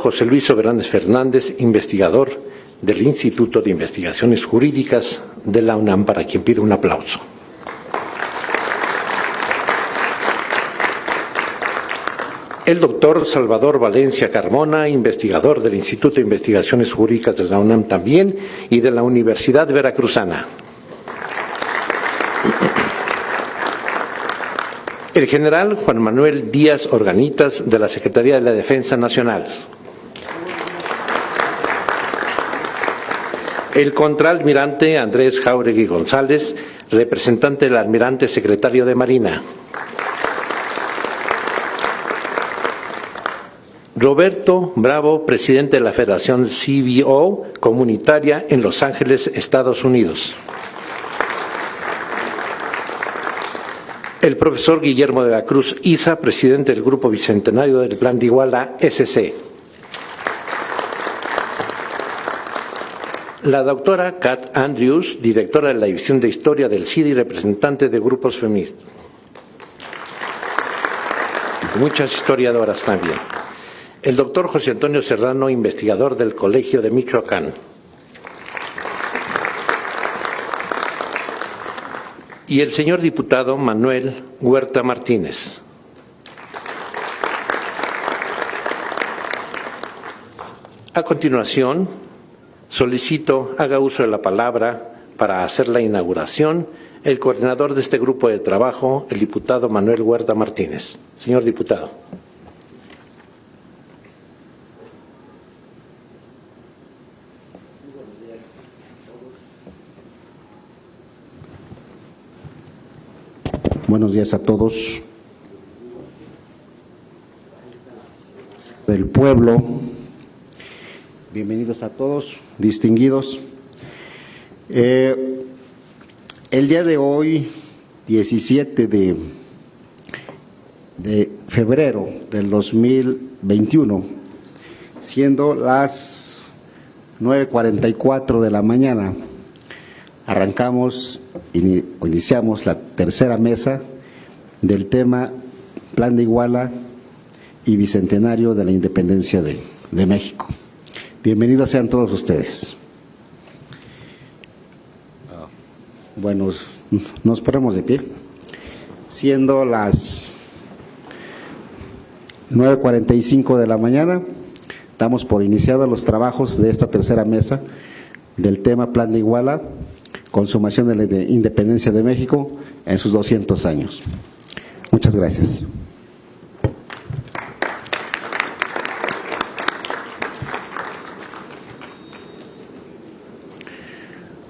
José Luis Soberanes Fernández, investigador del Instituto de Investigaciones Jurídicas de la UNAM, para quien pido un aplauso. El doctor Salvador Valencia Carmona, investigador del Instituto de Investigaciones Jurídicas de la UNAM también y de la Universidad Veracruzana. El general Juan Manuel Díaz Organitas, de la Secretaría de la Defensa Nacional. El contraalmirante Andrés Jáuregui González, representante del almirante secretario de Marina. Roberto Bravo, presidente de la Federación CBO Comunitaria en Los Ángeles, Estados Unidos. El profesor Guillermo de la Cruz Isa, presidente del Grupo Bicentenario del Plan de Iguala, SC. La doctora Kat Andrews, directora de la División de Historia del CIDE y representante de grupos feministas. Muchas historiadoras también. El doctor José Antonio Serrano, investigador del Colegio de Michoacán. Y el señor diputado Manuel Huerta Martínez. A continuación, solicito haga uso de la palabra para hacer la inauguración el coordinador de este grupo de trabajo, el diputado Manuel Huerta Martínez. Señor diputado. Buenos días a todos del pueblo. Bienvenidos a todos, distinguidos. El día de hoy, 17 de febrero del 2021, siendo las 9:44 de la mañana, iniciamos la tercera mesa del tema Plan de Iguala y Bicentenario de la Independencia de México. Bienvenidos sean todos ustedes. Bueno, nos ponemos de pie, siendo las 9:45 de la mañana, damos por iniciados los trabajos de esta tercera mesa del tema Plan de Iguala, consumación de la independencia de México en sus 200 años. Muchas gracias.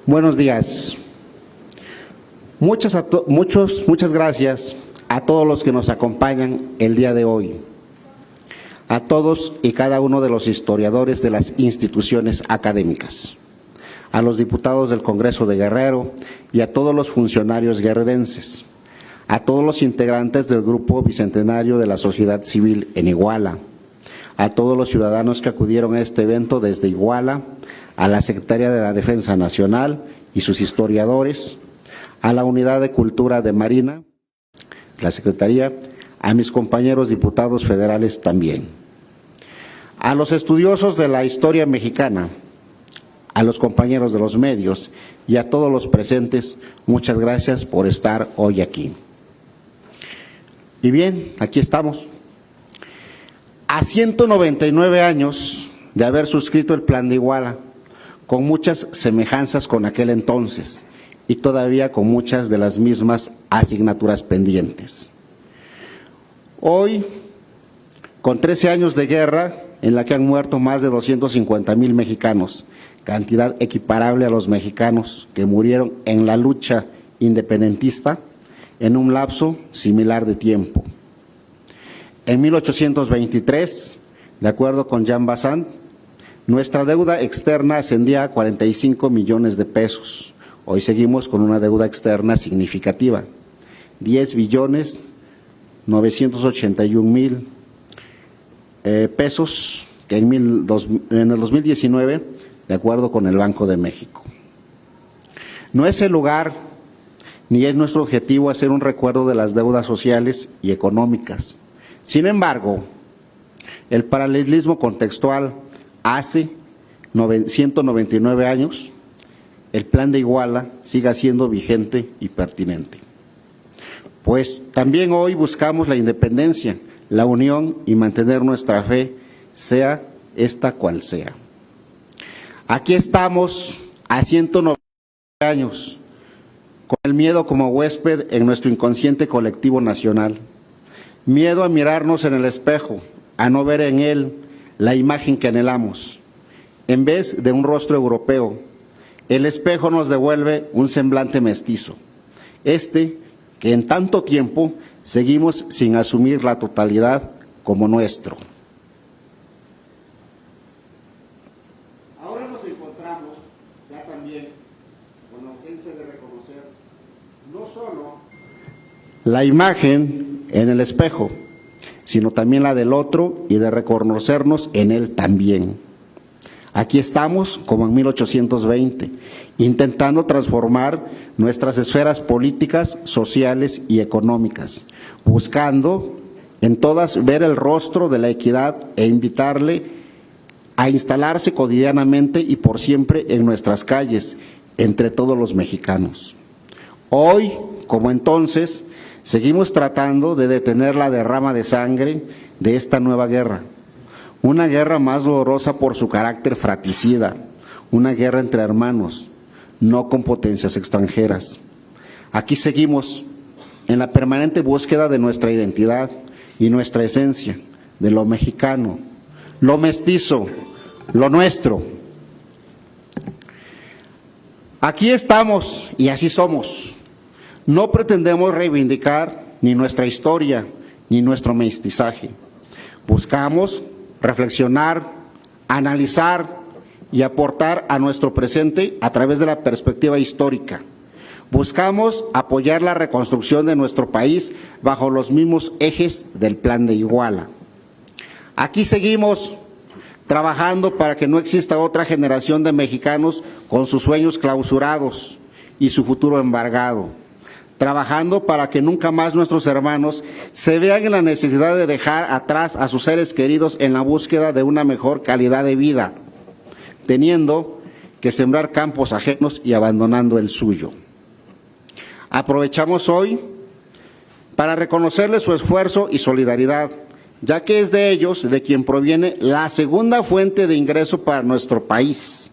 Buenos días. Muchas gracias a todos los que nos acompañan el día de hoy, a todos y cada uno de los historiadores de las instituciones académicas, a los diputados del Congreso de Guerrero y a todos los funcionarios guerrerenses, a todos los integrantes del Grupo Bicentenario de la Sociedad Civil en Iguala, a todos los ciudadanos que acudieron a este evento desde Iguala, a la Secretaría de la Defensa Nacional y sus historiadores, a la Unidad de Cultura de Marina, la Secretaría, a mis compañeros diputados federales también, a los estudiosos de la historia mexicana, a los compañeros de los medios y a todos los presentes, muchas gracias por estar hoy aquí. Y bien, aquí estamos. A 199 años de haber suscrito el Plan de Iguala, con muchas semejanzas con aquel entonces y todavía con muchas de las mismas asignaturas pendientes. Hoy, con 13 años de guerra en la que han muerto más de 250,000 mexicanos, cantidad equiparable a los mexicanos que murieron en la lucha independentista en un lapso similar de tiempo. En 1823, de acuerdo con Jean Bazin, nuestra deuda externa ascendía a 45 millones de pesos. Hoy seguimos con una deuda externa significativa, 10,981,000 pesos, que en el 2019, de acuerdo con el Banco de México. No es el lugar ni es nuestro objetivo hacer un recuerdo de las deudas sociales y económicas. Sin embargo, El paralelismo contextual: hace 199 años, el Plan de Iguala siga siendo vigente y pertinente. Pues también hoy buscamos la independencia, la unión y mantener nuestra fe, sea esta cual sea. Aquí estamos a 190 años, con el miedo como huésped en nuestro inconsciente colectivo nacional. Miedo a mirarnos en el espejo, a no ver en él la imagen que anhelamos. En vez de un rostro europeo, el espejo nos devuelve un semblante mestizo. Que en tanto tiempo seguimos sin asumir la totalidad como nuestro. Ahora nos encontramos ya también con la urgencia de reconocer no solo la imagen en el espejo, sino también la del otro y de reconocernos en él también. Aquí estamos, como en 1820, intentando transformar nuestras esferas políticas, sociales y económicas, buscando en todas ver el rostro de la equidad e invitarle a instalarse cotidianamente y por siempre en nuestras calles, entre todos los mexicanos. Hoy, como entonces, seguimos tratando de detener la derrama de sangre de esta nueva guerra. Una guerra más dolorosa por su carácter fratricida, una guerra entre hermanos, no con potencias extranjeras. Aquí seguimos en la permanente búsqueda de nuestra identidad y nuestra esencia, de lo mexicano, lo mestizo, lo nuestro. Aquí estamos y así somos. No pretendemos reivindicar ni nuestra historia ni nuestro mestizaje. Buscamos reflexionar, analizar y aportar a nuestro presente a través de la perspectiva histórica. Buscamos apoyar la reconstrucción de nuestro país bajo los mismos ejes del Plan de Iguala. Aquí seguimos trabajando para que no exista otra generación de mexicanos con sus sueños clausurados y su futuro embargado. Trabajando para que nunca más nuestros hermanos se vean en la necesidad de dejar atrás a sus seres queridos en la búsqueda de una mejor calidad de vida, teniendo que sembrar campos ajenos y abandonando el suyo. Aprovechamos hoy para reconocerles su esfuerzo y solidaridad, ya que es de ellos de quien proviene la segunda fuente de ingreso para nuestro país.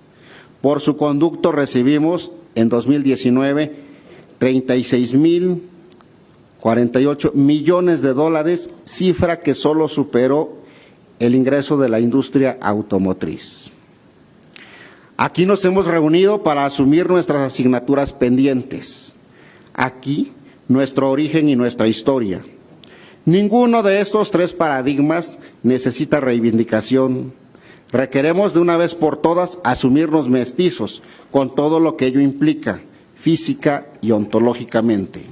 Por su conducto recibimos en 2019 $36,048 millones, cifra que solo superó el ingreso de la industria automotriz. Aquí nos hemos reunido para asumir nuestras asignaturas pendientes. Aquí, nuestro origen y nuestra historia. Ninguno de estos tres paradigmas necesita reivindicación. Requeremos de una vez por todas asumirnos mestizos, con todo lo que ello implica, física y ontológicamente.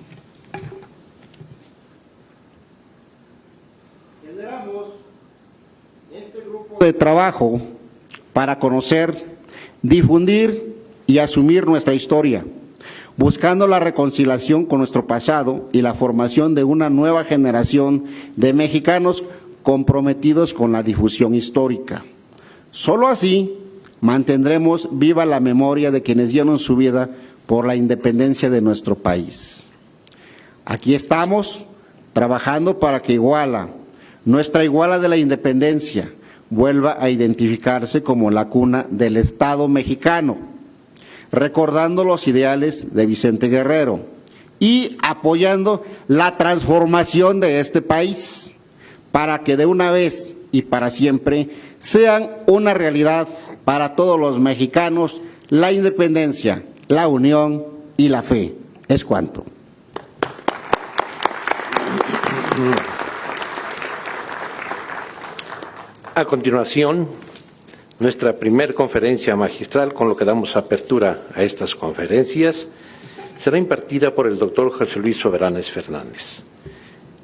Generamos este grupo de trabajo para conocer, difundir y asumir nuestra historia, buscando la reconciliación con nuestro pasado y la formación de una nueva generación de mexicanos comprometidos con la difusión histórica. Solo así mantendremos viva la memoria de quienes dieron su vida por la independencia de nuestro país. Aquí estamos trabajando para que Iguala, nuestra Iguala de la independencia, vuelva a identificarse como la cuna del Estado mexicano, recordando los ideales de Vicente Guerrero y apoyando la transformación de este país para que de una vez y para siempre sean una realidad para todos los mexicanos la independencia, la unión y la fe. Es cuanto. A continuación, nuestra primer conferencia magistral, con lo que damos apertura a estas conferencias, será impartida por el doctor José Luis Soberanes Fernández.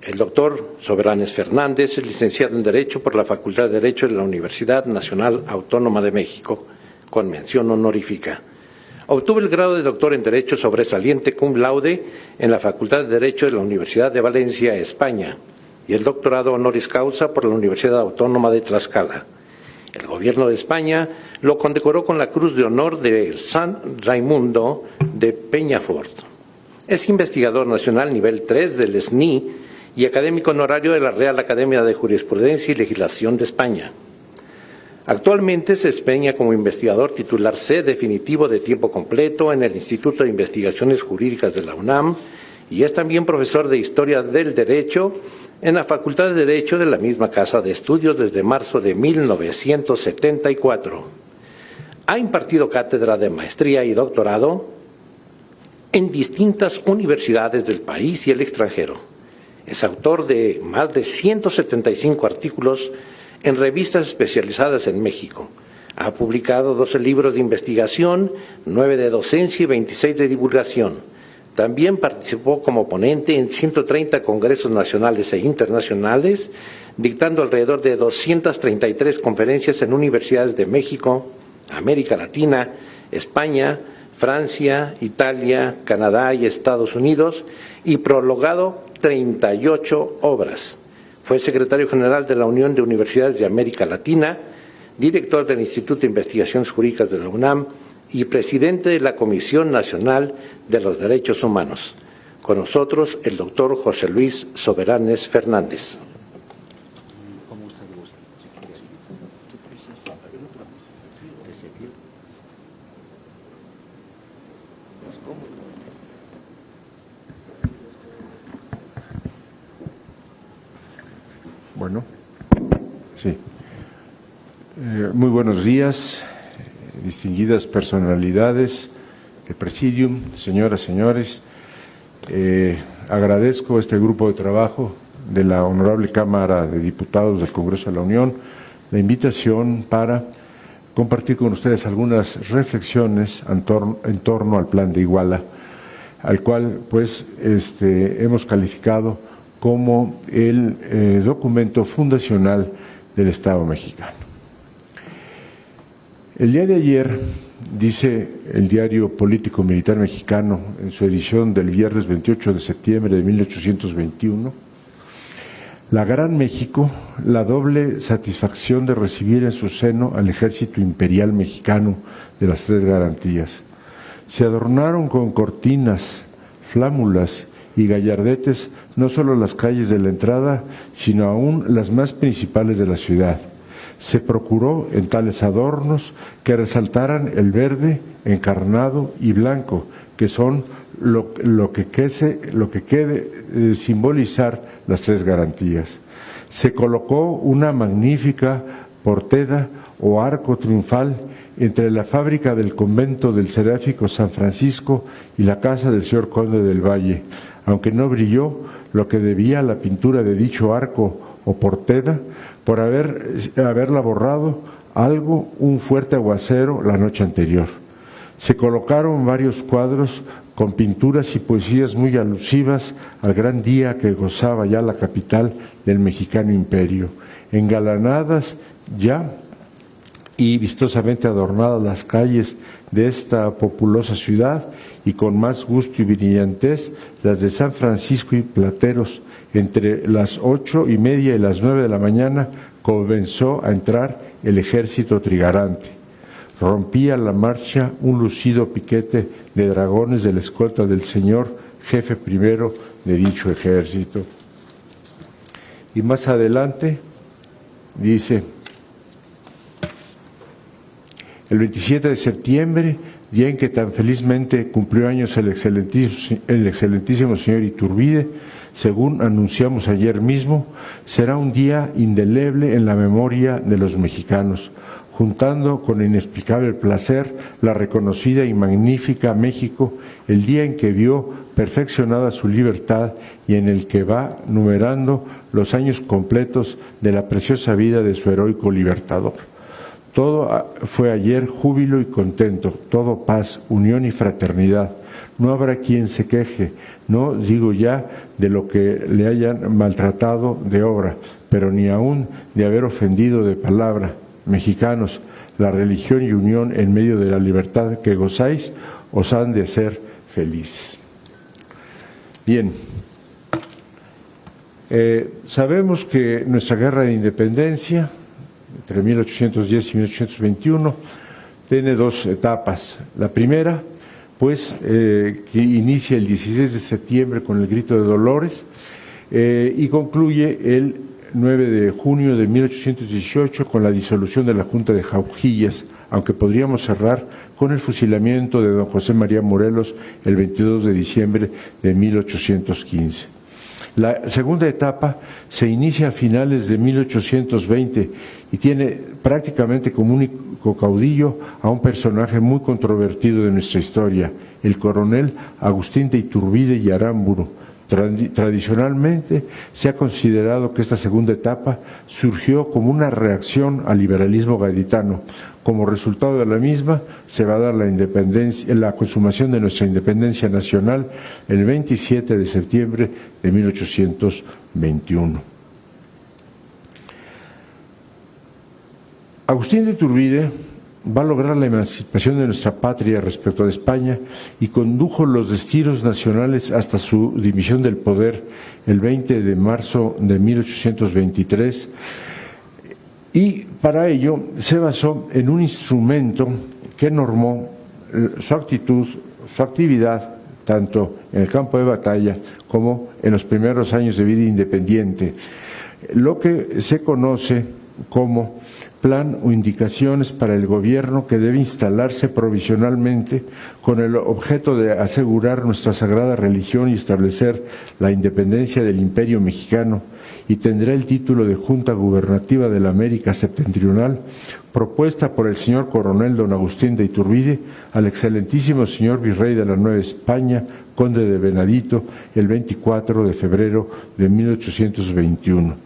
El doctor Soberanes Fernández es licenciado en Derecho por la Facultad de Derecho de la Universidad Nacional Autónoma de México, con mención honorífica. Obtuvo el grado de doctor en Derecho sobresaliente cum laude en la Facultad de Derecho de la Universidad de Valencia, España. y el doctorado honoris causa por la Universidad Autónoma de Tlaxcala. El Gobierno de España lo condecoró con la Cruz de Honor de San Raimundo de Peñafort. Es investigador nacional nivel 3 del SNI y académico honorario de la Real Academia de Jurisprudencia y Legislación de España. Actualmente se desempeña como investigador titular C definitivo de tiempo completo en el Instituto de Investigaciones Jurídicas de la UNAM y es también profesor de Historia del Derecho en la Facultad de Derecho de la misma Casa de Estudios desde marzo de 1974. Ha impartido cátedra de maestría y doctorado en distintas universidades del país y el extranjero. Es autor de más de 175 artículos en revistas especializadas en México. Ha publicado 12 libros de investigación, 9 de docencia y 26 de divulgación. También participó como ponente en 130 congresos nacionales e internacionales, dictando alrededor de 233 conferencias en universidades de México, América Latina, España, Francia, Italia, Canadá y Estados Unidos, y prologado 38 obras. Fue secretario general de la Unión de Universidades de América Latina, director del Instituto de Investigaciones Jurídicas de la UNAM y presidente de la Comisión Nacional de los Derechos Humanos. Con nosotros, el doctor José Luis Soberanes Fernández. Bueno, sí. Muy buenos días, distinguidas personalidades del Presidium, señoras, señores. Agradezco a este grupo de trabajo de la Honorable Cámara de Diputados del Congreso de la Unión la invitación para compartir con ustedes algunas reflexiones en torno al Plan de Iguala, al cual pues hemos calificado como el documento fundacional del Estado mexicano. El día de ayer, dice el diario Político Militar Mexicano en su edición del viernes 28 de septiembre de 1821, la Gran México, la doble satisfacción de recibir en su seno al ejército imperial mexicano de las tres garantías. Se adornaron con cortinas, flámulas y gallardetes no solo las calles de la entrada, sino aún las más principales de la ciudad. Se procuró en tales adornos que resaltaran el verde, encarnado y blanco, que son lo que quede simbolizar las tres garantías. Se colocó una magnífica portada o arco triunfal entre la fábrica del convento del Seráfico San Francisco y la casa del señor conde del Valle, aunque no brilló lo que debía a la pintura de dicho arco o portada por haberla borrado un fuerte aguacero la noche anterior. Se colocaron varios cuadros con pinturas y poesías muy alusivas al gran día que gozaba ya la capital del mexicano imperio, engalanadas ya y vistosamente adornadas las calles de esta populosa ciudad y con más gusto y brillantez las de San Francisco y Plateros. Entre las 8:30 y las 9 de la mañana comenzó a entrar el ejército trigarante. Rompía la marcha un lucido piquete de dragones de la escolta del señor jefe primero de dicho ejército. Y más adelante dice: el 27 de septiembre, día en que tan felizmente cumplió años el excelentísimo señor Iturbide, según anunciamos ayer mismo, será un día indeleble en la memoria de los mexicanos, juntando con inexplicable placer la reconocida y magnífica México, el día en que vio perfeccionada su libertad y en el que va numerando los años completos de la preciosa vida de su heroico libertador. Todo fue ayer júbilo y contento, todo paz, unión y fraternidad. No habrá quien se queje, no digo ya de lo que le hayan maltratado de obra, pero ni aún de haber ofendido de palabra. Mexicanos, la religión y unión en medio de la libertad que gozáis os han de hacer felices. Bien, Sabemos que nuestra guerra de independencia, entre 1810 y 1821, tiene dos etapas. La primera, pues, que inicia el 16 de septiembre con el Grito de Dolores y concluye el 9 de junio de 1818 con la disolución de la Junta de Jaujillas, aunque podríamos cerrar con el fusilamiento de don José María Morelos el 22 de diciembre de 1815. La segunda etapa se inicia a finales de 1820 y tiene prácticamente como único caudillo a un personaje muy controvertido de nuestra historia, el coronel Agustín de Iturbide y Aramburu. Tradicionalmente se ha considerado que esta segunda etapa surgió como una reacción al liberalismo gaditano. Como resultado de la misma, se va a dar la consumación de nuestra independencia nacional el 27 de septiembre de 1821. Agustín de Iturbide va a lograr la emancipación de nuestra patria respecto a España y condujo los destinos nacionales hasta su dimisión del poder el 20 de marzo de 1823 y para ello se basó en un instrumento que normó su actitud, su actividad, tanto en el campo de batalla como en los primeros años de vida independiente, lo que se conoce como plan o indicaciones para el gobierno que debe instalarse provisionalmente con el objeto de asegurar nuestra sagrada religión y establecer la independencia del Imperio Mexicano, y tendrá el título de Junta Gubernativa de la América Septentrional, propuesta por el señor coronel don Agustín de Iturbide al excelentísimo señor virrey de la Nueva España, conde de Venadito, el 24 de febrero de 1821.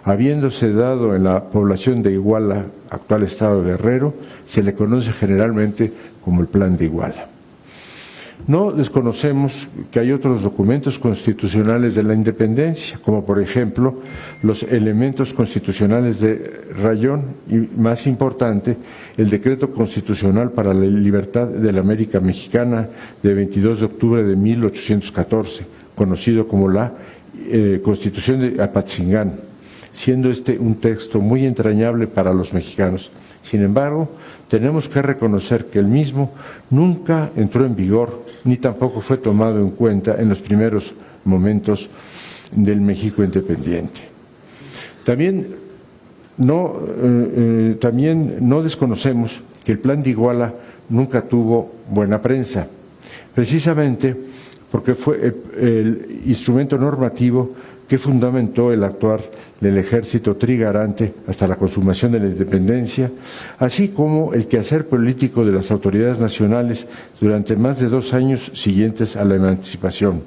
Habiéndose dado en la población de Iguala, actual estado de Guerrero, se le conoce generalmente como el Plan de Iguala. No desconocemos que hay otros documentos constitucionales de la independencia, como por ejemplo los elementos constitucionales de rayón y, más importante, el Decreto Constitucional para la Libertad de la América Mexicana de 22 de octubre de 1814, conocido como la Constitución de Apatzingán, siendo este un texto muy entrañable para los mexicanos. Sin embargo, tenemos que reconocer que el mismo nunca entró en vigor ni tampoco fue tomado en cuenta en los primeros momentos del México independiente. También no desconocemos que el Plan de Iguala nunca tuvo buena prensa, precisamente porque fue el instrumento normativo que fundamentó el actuar del ejército trigarante hasta la consumación de la independencia, así como el quehacer político de las autoridades nacionales durante más de 2 años siguientes a la emancipación.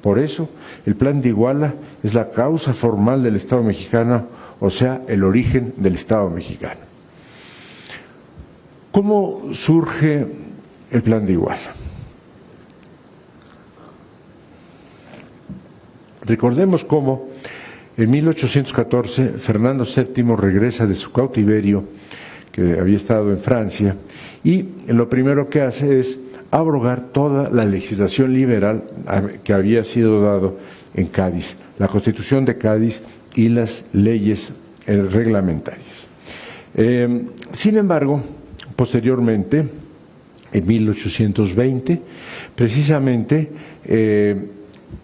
Por eso, el Plan de Iguala es la causa formal del Estado mexicano, o sea, el origen del Estado mexicano. ¿Cómo surge el Plan de Iguala? Recordemos cómo en 1814 Fernando VII regresa de su cautiverio, que había estado en Francia, y lo primero que hace es abrogar toda la legislación liberal que había sido dado en Cádiz, la Constitución de Cádiz y las leyes reglamentarias. Sin embargo, posteriormente, en 1820, precisamente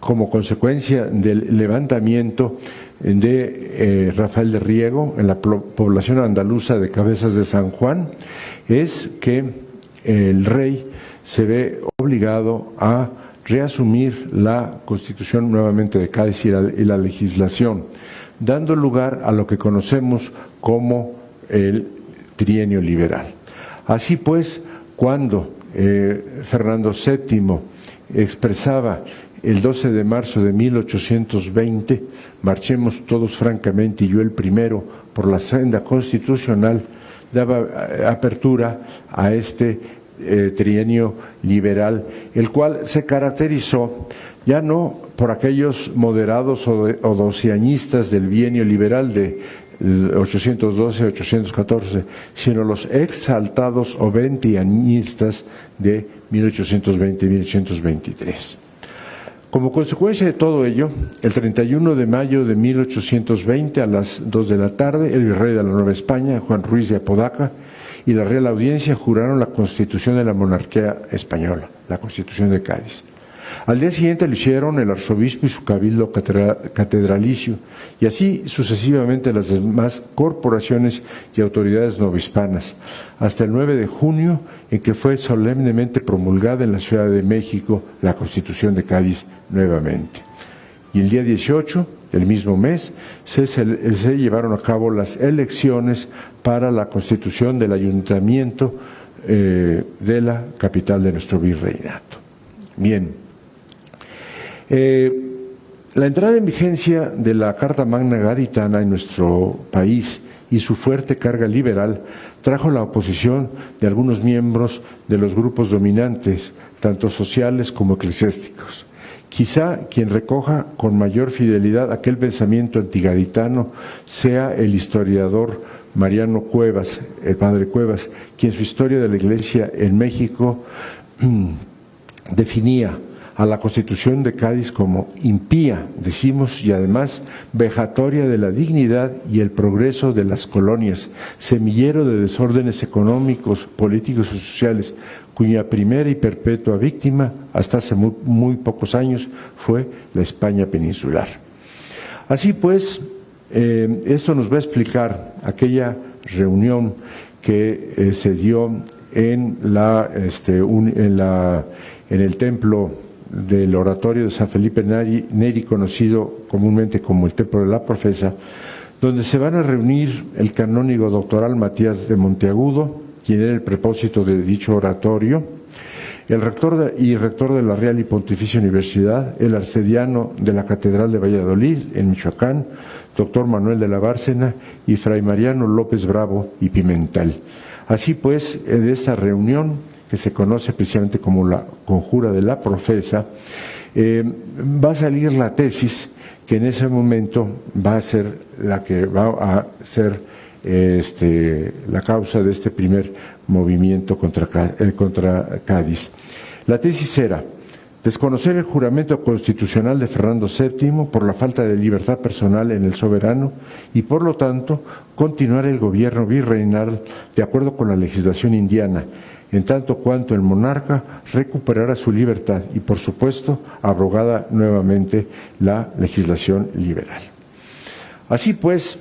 como consecuencia del levantamiento de Rafael de Riego en la población andaluza de Cabezas de San Juan, es que el rey se ve obligado a reasumir la Constitución nuevamente de Cádiz y la legislación, dando lugar a lo que conocemos como el trienio liberal. Así pues, cuando Fernando VII expresaba el 12 de marzo de 1820, marchemos todos francamente y yo el primero por la senda constitucional, daba apertura a este trienio liberal, el cual se caracterizó ya no por aquellos moderados o doceañistas del bienio liberal de 812-814, sino los exaltados o veinteañistas de 1820-1823. Como consecuencia de todo ello, el 31 de mayo de 1820 a las 2 de la tarde, el virrey de la Nueva España, Juan Ruiz de Apodaca, y la Real Audiencia juraron la Constitución de la Monarquía Española, la Constitución de Cádiz. Al día siguiente lo hicieron el arzobispo y su cabildo catedralicio, y así sucesivamente las demás corporaciones y autoridades novohispanas, hasta el 9 de junio, en que fue solemnemente promulgada en la Ciudad de México la Constitución de Cádiz nuevamente. Y el día 18, el mismo mes, se llevaron a cabo las elecciones para la constitución del ayuntamiento de la capital de nuestro virreinato. Bien. La entrada en vigencia de la Carta Magna Gaditana en nuestro país y su fuerte carga liberal trajo la oposición de algunos miembros de los grupos dominantes, tanto sociales como eclesiásticos. Quizá quien recoja con mayor fidelidad aquel pensamiento antigaditano sea el historiador Mariano Cuevas, el padre Cuevas, quien su historia de la Iglesia en México definía a la Constitución de Cádiz como impía, decimos, y además vejatoria de la dignidad y el progreso de las colonias, semillero de desórdenes económicos, políticos y sociales, cuya primera y perpetua víctima, hasta hace muy pocos años, fue la España peninsular. Así pues, esto nos va a explicar aquella reunión que se dio en el templo del oratorio de San Felipe Neri, conocido comúnmente como el Templo de la Profesa, donde se van a reunir el canónigo doctoral Matías de Monteagudo, quien era el prepósito de dicho oratorio, el rector de la Real y Pontificia Universidad, el arcediano de la Catedral de Valladolid, en Michoacán, doctor Manuel de la Bárcena, y fray Mariano López Bravo y Pimentel. Así pues, en esta reunión, que se conoce precisamente como la Conjura de la Profesa, va a salir la tesis que en ese momento va a ser la que va a ser la causa de este primer movimiento contra Cádiz. La tesis era desconocer el juramento constitucional de Fernando VII por la falta de libertad personal en el soberano y, por lo tanto, continuar el gobierno virreinal de acuerdo con la legislación indiana, en tanto cuanto el monarca recuperara su libertad y, por supuesto, abrogada nuevamente la legislación liberal. Así pues,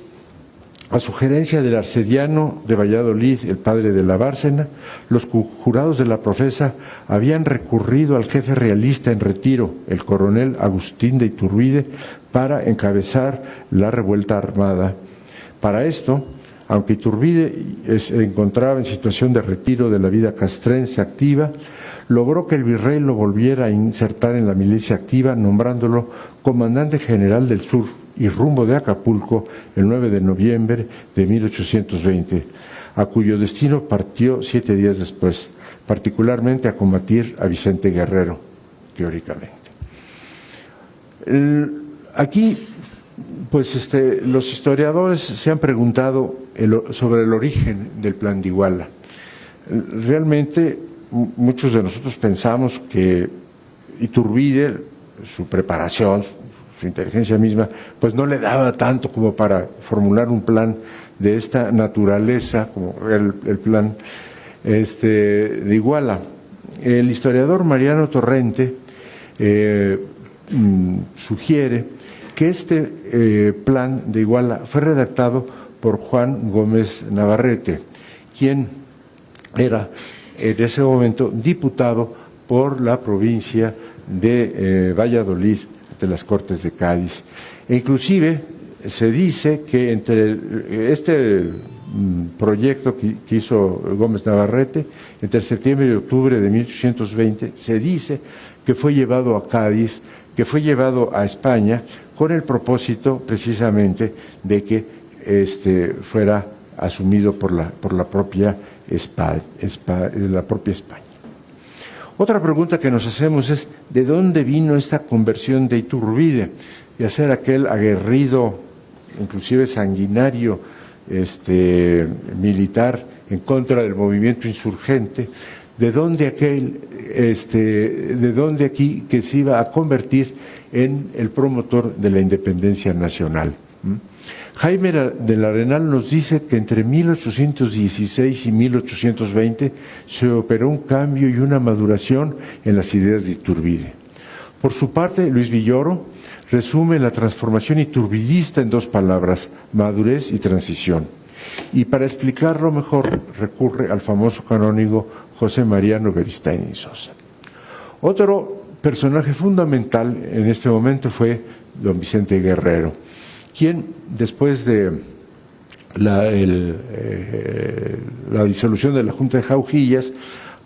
a sugerencia del arcediano de Valladolid, el padre de la Bárcena, los jurados de la Profesa habían recurrido al jefe realista en retiro, el coronel Agustín de Iturbide, para encabezar la revuelta armada. Para esto, aunque Iturbide se encontraba en situación de retiro de la vida castrense activa, logró que el virrey lo volviera a insertar en la milicia activa, nombrándolo comandante general del sur y rumbo de Acapulco el 9 de noviembre de 1820, a cuyo destino partió 7 días después, particularmente a combatir a Vicente Guerrero, teóricamente. Aquí, pues los historiadores se han preguntado sobre el origen del Plan de Iguala. Realmente, muchos de nosotros pensamos que Iturbide, su preparación, su inteligencia misma, pues no le daba tanto como para formular un plan de esta naturaleza, como el plan de Iguala. El historiador Mariano Torrente sugiere que este plan de Iguala fue redactado por Juan Gómez Navarrete, quien era en ese momento diputado por la provincia de Valladolid, de las Cortes de Cádiz. E inclusive se dice que entre este proyecto que hizo Gómez Navarrete, entre septiembre y octubre de 1820, se dice que fue llevado a Cádiz, que fue llevado a España con el propósito precisamente de que fuera asumido por la propia España. Otra pregunta que nos hacemos es, ¿de dónde vino esta conversión de Iturbide? De hacer aquel aguerrido, inclusive sanguinario, militar en contra del movimiento insurgente, de dónde aquí que se iba a convertir en el promotor de la independencia nacional. Jaime del Arenal nos dice que entre 1816 y 1820 se operó un cambio y una maduración en las ideas de Iturbide. Por su parte, Luis Villoro resume la transformación iturbidista en dos palabras: madurez y transición. Y para explicarlo mejor recurre al famoso canónigo José Mariano Beristain y Sosa. Otro personaje fundamental en este momento fue don Vicente Guerrero, quien después de la disolución de la Junta de Jaujillas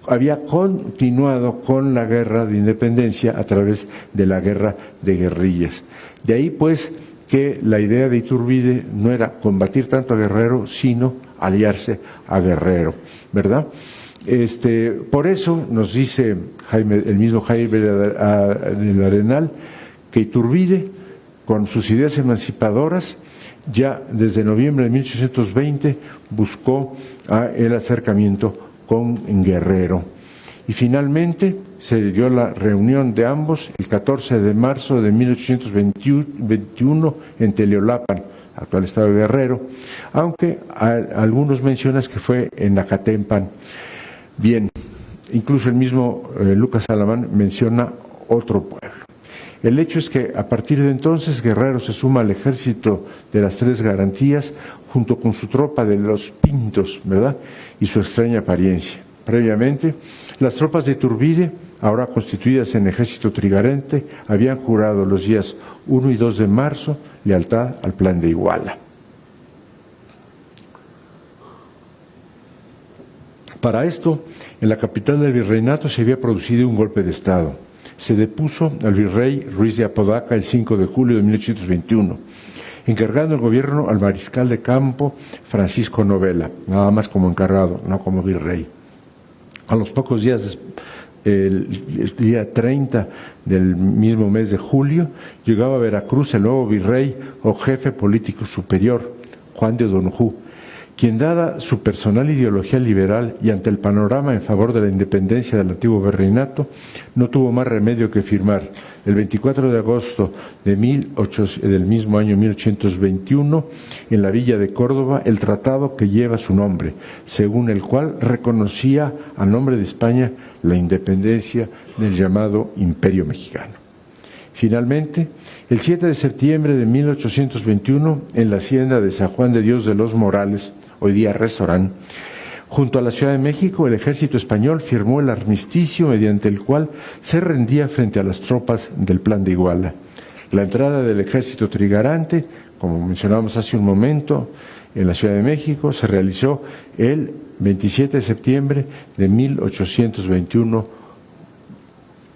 había continuado con la guerra de independencia a través de la guerra de guerrillas. De ahí pues que la idea de Iturbide no era combatir tanto a Guerrero, sino aliarse a Guerrero, ¿verdad? Por eso nos dice el mismo Jaime del Arenal que Iturbide, con sus ideas emancipadoras, ya desde noviembre de 1820 buscó el acercamiento con Guerrero. Y finalmente se dio la reunión de ambos el 14 de marzo de 1821 en Teleolapan, actual estado de Guerrero, aunque algunos mencionan que fue en Acatempan. Bien, incluso el mismo Lucas Alamán menciona otro pueblo. El hecho es que a partir de entonces Guerrero se suma al ejército de las Tres Garantías junto con su tropa de los Pintos, ¿verdad? Y su extraña apariencia. Previamente, las tropas de Iturbide, ahora constituidas en ejército trigarante, habían jurado los días 1 y 2 de marzo lealtad al Plan de Iguala. Para esto, en la capital del virreinato se había producido un golpe de Estado. Se depuso al virrey Ruiz de Apodaca el 5 de julio de 1821, encargando el gobierno al mariscal de campo Francisco Novela, nada más como encargado, no como virrey. A los pocos días, el día 30 del mismo mes de julio, llegaba a Veracruz el nuevo virrey o jefe político superior, Juan de O'Donojú, quien, dada su personal ideología liberal y ante el panorama en favor de la independencia del antiguo virreinato, no tuvo más remedio que firmar el 24 de agosto del mismo año 1821 en la villa de Córdoba el tratado que lleva su nombre, según el cual reconocía a nombre de España la independencia del llamado Imperio Mexicano. Finalmente, el 7 de septiembre de 1821, en la hacienda de San Juan de Dios de los Morales, hoy día restaurante, junto a la Ciudad de México, el ejército español firmó el armisticio mediante el cual se rendía frente a las tropas del Plan de Iguala. La entrada del ejército trigarante, como mencionábamos hace un momento, en la Ciudad de México se realizó el 27 de septiembre de 1821,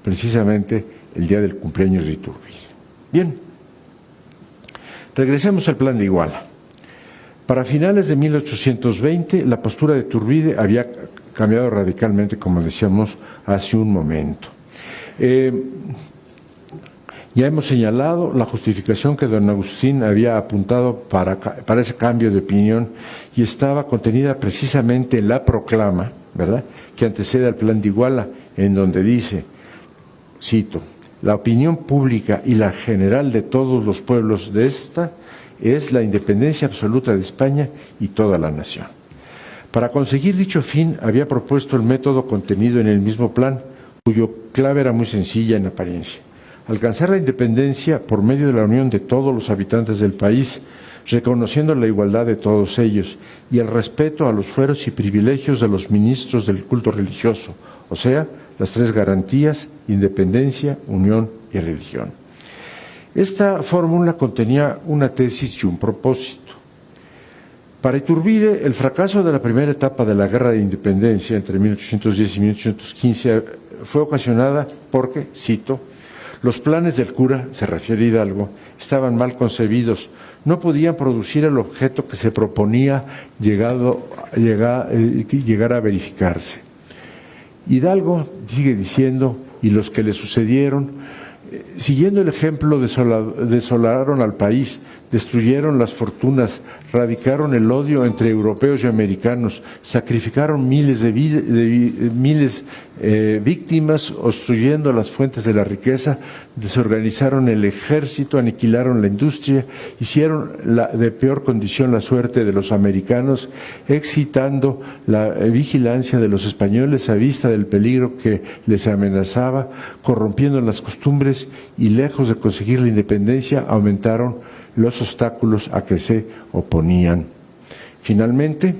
precisamente el día del cumpleaños de Iturbide. Bien, regresemos al Plan de Iguala. Para finales de 1820, la postura de Iturbide había cambiado radicalmente, como decíamos hace un momento. Ya hemos señalado la justificación que don Agustín había apuntado para ese cambio de opinión y estaba contenida precisamente en la proclama, ¿verdad?, que antecede al Plan de Iguala, en donde dice, cito, la opinión pública y la general de todos los pueblos de esta es la independencia absoluta de España y toda la nación. Para conseguir dicho fin, había propuesto el método contenido en el mismo plan, cuyo clave era muy sencilla en apariencia: alcanzar la independencia por medio de la unión de todos los habitantes del país, reconociendo la igualdad de todos ellos y el respeto a los fueros y privilegios de los ministros del culto religioso, o sea, las tres garantías: independencia, unión y religión. Esta fórmula contenía una tesis y un propósito. Para Iturbide, el fracaso de la primera etapa de la Guerra de Independencia entre 1810 y 1815 fue ocasionada porque, cito, los planes del cura, se refiere Hidalgo, estaban mal concebidos, no podían producir el objeto que se proponía llegar a verificarse. Hidalgo sigue diciendo, y los que le sucedieron, Siguiendo el ejemplo, desolaron al país, destruyeron las fortunas, radicaron el odio entre europeos y americanos, sacrificaron miles de víctimas, obstruyendo las fuentes de la riqueza, desorganizaron el ejército, aniquilaron la industria, hicieron de peor condición la suerte de los americanos, excitando la vigilancia de los españoles a vista del peligro que les amenazaba, corrompiendo las costumbres y lejos de conseguir la independencia, aumentaron los obstáculos a que se oponían. Finalmente,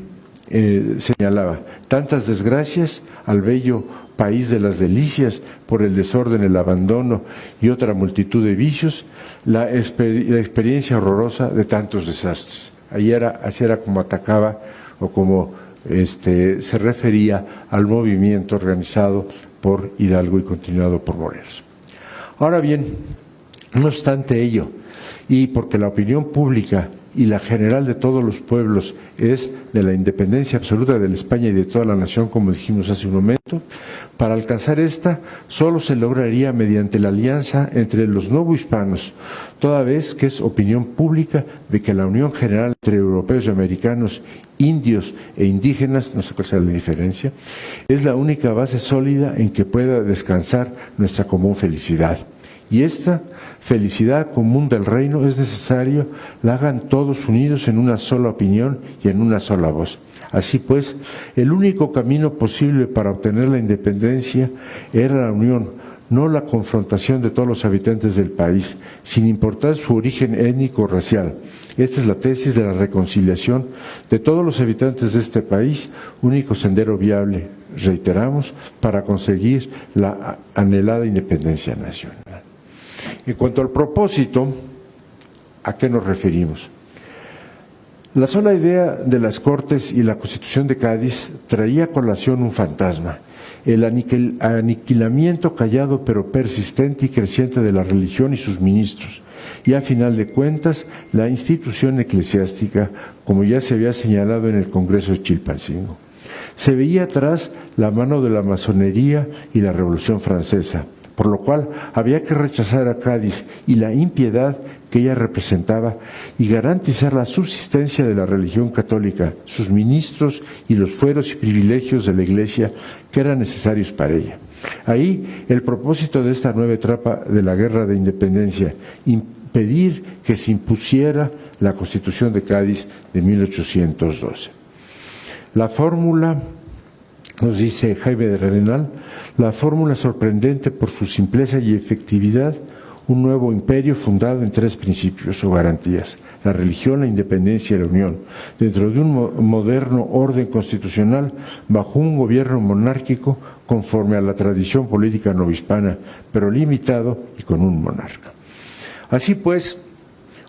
señalaba, tantas desgracias al bello país de las delicias por el desorden, el abandono y otra multitud de vicios, la experiencia horrorosa de tantos desastres. Así era como atacaba o como se refería al movimiento organizado por Hidalgo y continuado por Morelos. Ahora bien, no obstante ello, y porque la opinión pública y la general de todos los pueblos es de la independencia absoluta de la España y de toda la nación, como dijimos hace un momento, para alcanzar esta solo se lograría mediante la alianza entre los novohispanos, toda vez que es opinión pública de que la unión general entre europeos y americanos, indios e indígenas, no sé cuál sea la diferencia, es la única base sólida en que pueda descansar nuestra común felicidad. Y esta felicidad común del reino es necesario la hagan todos unidos en una sola opinión y en una sola voz. Así pues, el único camino posible para obtener la independencia era la unión, no la confrontación de todos los habitantes del país, sin importar su origen étnico o racial. Esta es la tesis de la reconciliación de todos los habitantes de este país, único sendero viable, reiteramos, para conseguir la anhelada independencia nacional. En cuanto al propósito, ¿a qué nos referimos? La sola idea de las Cortes y la Constitución de Cádiz traía a colación un fantasma, el aniquilamiento callado pero persistente y creciente de la religión y sus ministros, y a final de cuentas la institución eclesiástica, como ya se había señalado en el Congreso de Chilpancingo. Se veía atrás la mano de la masonería y la Revolución Francesa, por lo cual había que rechazar a Cádiz y la impiedad que ella representaba y garantizar la subsistencia de la religión católica, sus ministros y los fueros y privilegios de la Iglesia que eran necesarios para ella. Ahí el propósito de esta nueva etapa de la Guerra de Independencia, impedir que se impusiera la Constitución de Cádiz de 1812. La fórmula, nos dice Jaime del Arenal, la fórmula sorprendente por su simpleza y efectividad, un nuevo imperio fundado en 3 principios o garantías: la religión, la independencia y la unión, dentro de un moderno orden constitucional, bajo un gobierno monárquico conforme a la tradición política novohispana, pero limitado y con un monarca. Así pues,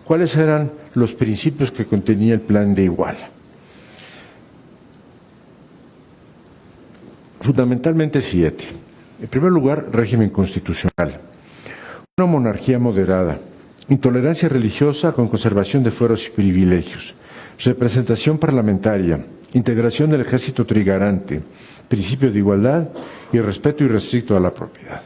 ¿cuáles eran los principios que contenía el Plan de Iguala? Fundamentalmente 7. En primer lugar, régimen constitucional. Una monarquía moderada, intolerancia religiosa con conservación de fueros y privilegios, representación parlamentaria, integración del ejército trigarante, principio de igualdad y respeto irrestricto a la propiedad.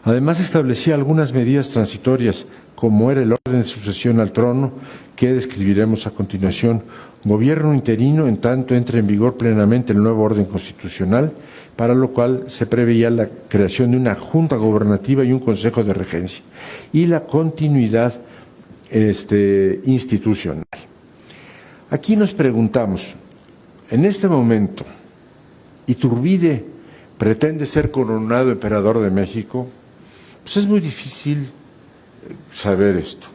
Además, establecía algunas medidas transitorias, como era el orden de sucesión al trono, que describiremos a continuación, gobierno interino en tanto entre en vigor plenamente el nuevo orden constitucional, para lo cual se preveía la creación de una junta gobernativa y un consejo de regencia, y la continuidad institucional. Aquí nos preguntamos, en este momento, ¿Iturbide pretende ser coronado emperador de México? Pues es muy difícil saber esto.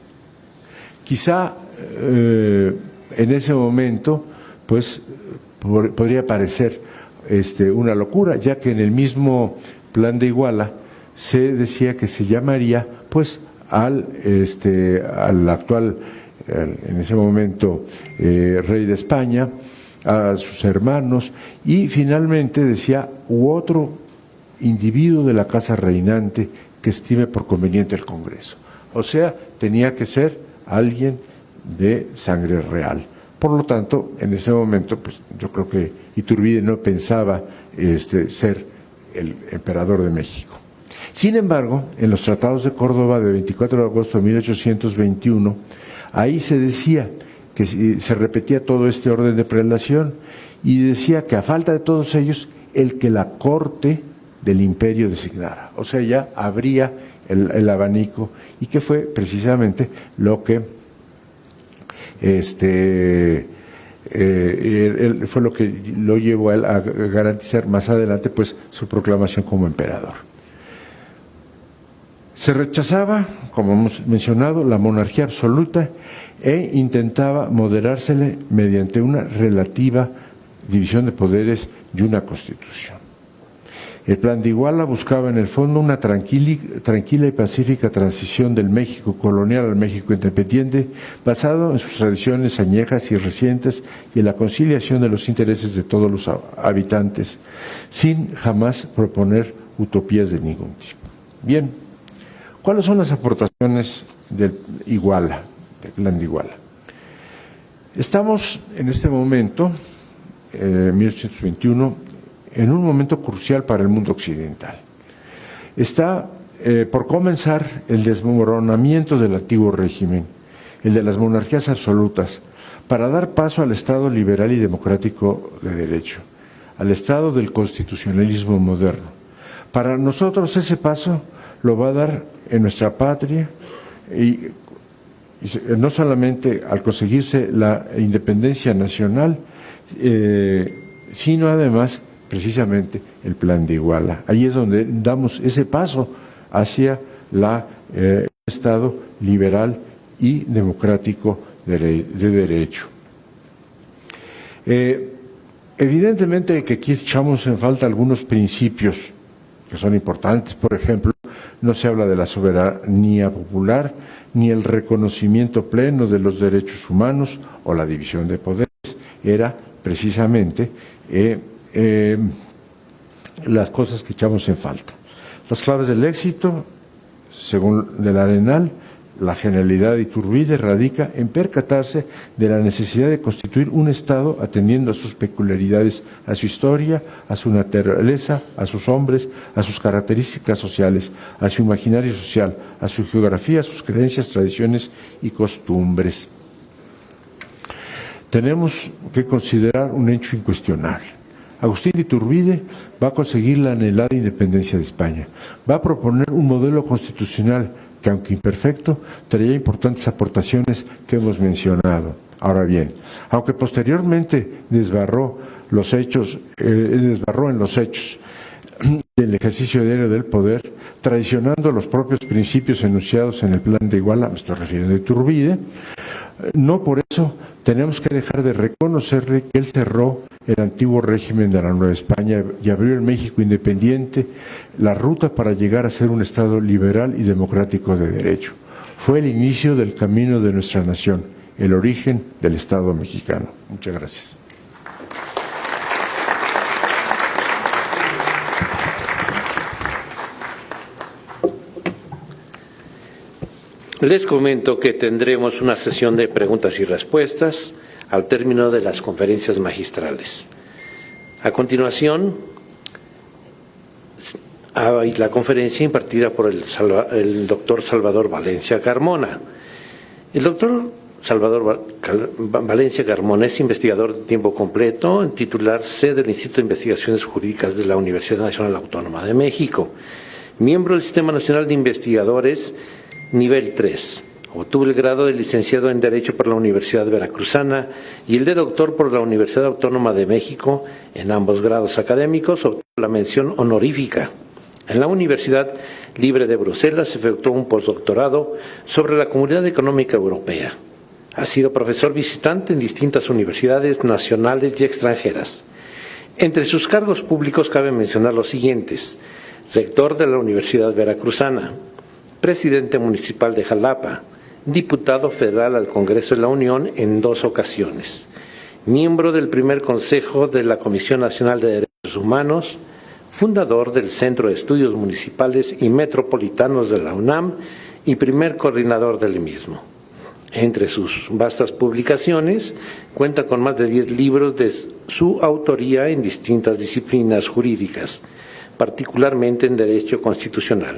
Quizá en ese momento, pues podría parecer una locura, ya que en el mismo Plan de Iguala se decía que se llamaría, pues, al actual, en ese momento, rey de España, a sus hermanos, y finalmente decía, u otro individuo de la casa reinante que estime por conveniente el Congreso. O sea, tenía que ser alguien de sangre real. Por lo tanto, en ese momento, pues yo creo que Iturbide no pensaba ser el emperador de México. Sin embargo, en los tratados de Córdoba de 24 de agosto de 1821, ahí se decía que se repetía todo este orden de prelación y decía que a falta de todos ellos, el que la corte del imperio designara. O sea, ya habría el abanico, y que fue precisamente lo que fue lo que lo llevó a él a garantizar más adelante pues su proclamación como emperador. Se rechazaba, como hemos mencionado, la monarquía absoluta e intentaba moderársele mediante una relativa división de poderes y una constitución. El Plan de Iguala buscaba en el fondo una tranquila y pacífica transición del México colonial al México independiente, basado en sus tradiciones añejas y recientes y en la conciliación de los intereses de todos los habitantes, sin jamás proponer utopías de ningún tipo. Bien, ¿cuáles son las aportaciones del Iguala, del Plan de Iguala? Estamos en este momento, 1821, en un momento crucial para el mundo occidental. Está por comenzar el desmoronamiento del antiguo régimen, el de las monarquías absolutas, para dar paso al Estado liberal y democrático de derecho, al Estado del constitucionalismo moderno. Para nosotros ese paso lo va a dar en nuestra patria y no solamente al conseguirse la independencia nacional, sino además precisamente el Plan de Iguala. Ahí es donde damos ese paso hacia el Estado liberal y democrático de derecho. Evidentemente que aquí echamos en falta algunos principios que son importantes. Por ejemplo, no se habla de la soberanía popular, ni el reconocimiento pleno de los derechos humanos o la división de poderes. Era precisamente las cosas que echamos en falta. Las claves del éxito, según Del Arenal, la genialidad de Iturbide radica en percatarse de la necesidad de constituir un Estado atendiendo a sus peculiaridades, a su historia, a su naturaleza, a sus hombres, a sus características sociales, a su imaginario social, a su geografía, a sus creencias, tradiciones y costumbres. Tenemos que considerar un hecho incuestionable. Agustín de Iturbide va a conseguir la anhelada independencia de España. Va a proponer un modelo constitucional que, aunque imperfecto, traía importantes aportaciones que hemos mencionado. Ahora bien, aunque posteriormente desbarró en los hechos del ejercicio diario del poder, traicionando los propios principios enunciados en el Plan de Iguala, me estoy refiriendo a Iturbide, no por eso tenemos que dejar de reconocerle que él cerró el antiguo régimen de la Nueva España y abrió el México independiente la ruta para llegar a ser un Estado liberal y democrático de derecho. Fue el inicio del camino de nuestra nación, el origen del Estado mexicano. Muchas gracias. Les comento que tendremos una sesión de preguntas y respuestas al término de las conferencias magistrales. A continuación, hay la conferencia impartida por el doctor Salvador Valencia Carmona. El doctor Salvador Valencia Carmona es investigador de tiempo completo, titular C del Instituto de Investigaciones Jurídicas de la Universidad Nacional Autónoma de México, miembro del Sistema Nacional de Investigadores Nivel 3. Obtuvo el grado de licenciado en Derecho por la Universidad Veracruzana y el de doctor por la Universidad Autónoma de México. En ambos grados académicos obtuvo la mención honorífica. En la Universidad Libre de Bruselas efectuó un postdoctorado sobre la Comunidad Económica Europea. Ha sido profesor visitante en distintas universidades nacionales y extranjeras. Entre sus cargos públicos cabe mencionar los siguientes: rector de la Universidad Veracruzana, presidente municipal de Jalapa, diputado federal al Congreso de la Unión en 2 ocasiones, miembro del primer Consejo de la Comisión Nacional de Derechos Humanos, fundador del Centro de Estudios Municipales y Metropolitanos de la UNAM y primer coordinador del mismo. Entre sus vastas publicaciones, cuenta con más de 10 libros de su autoría en distintas disciplinas jurídicas. particularmente en Derecho Constitucional.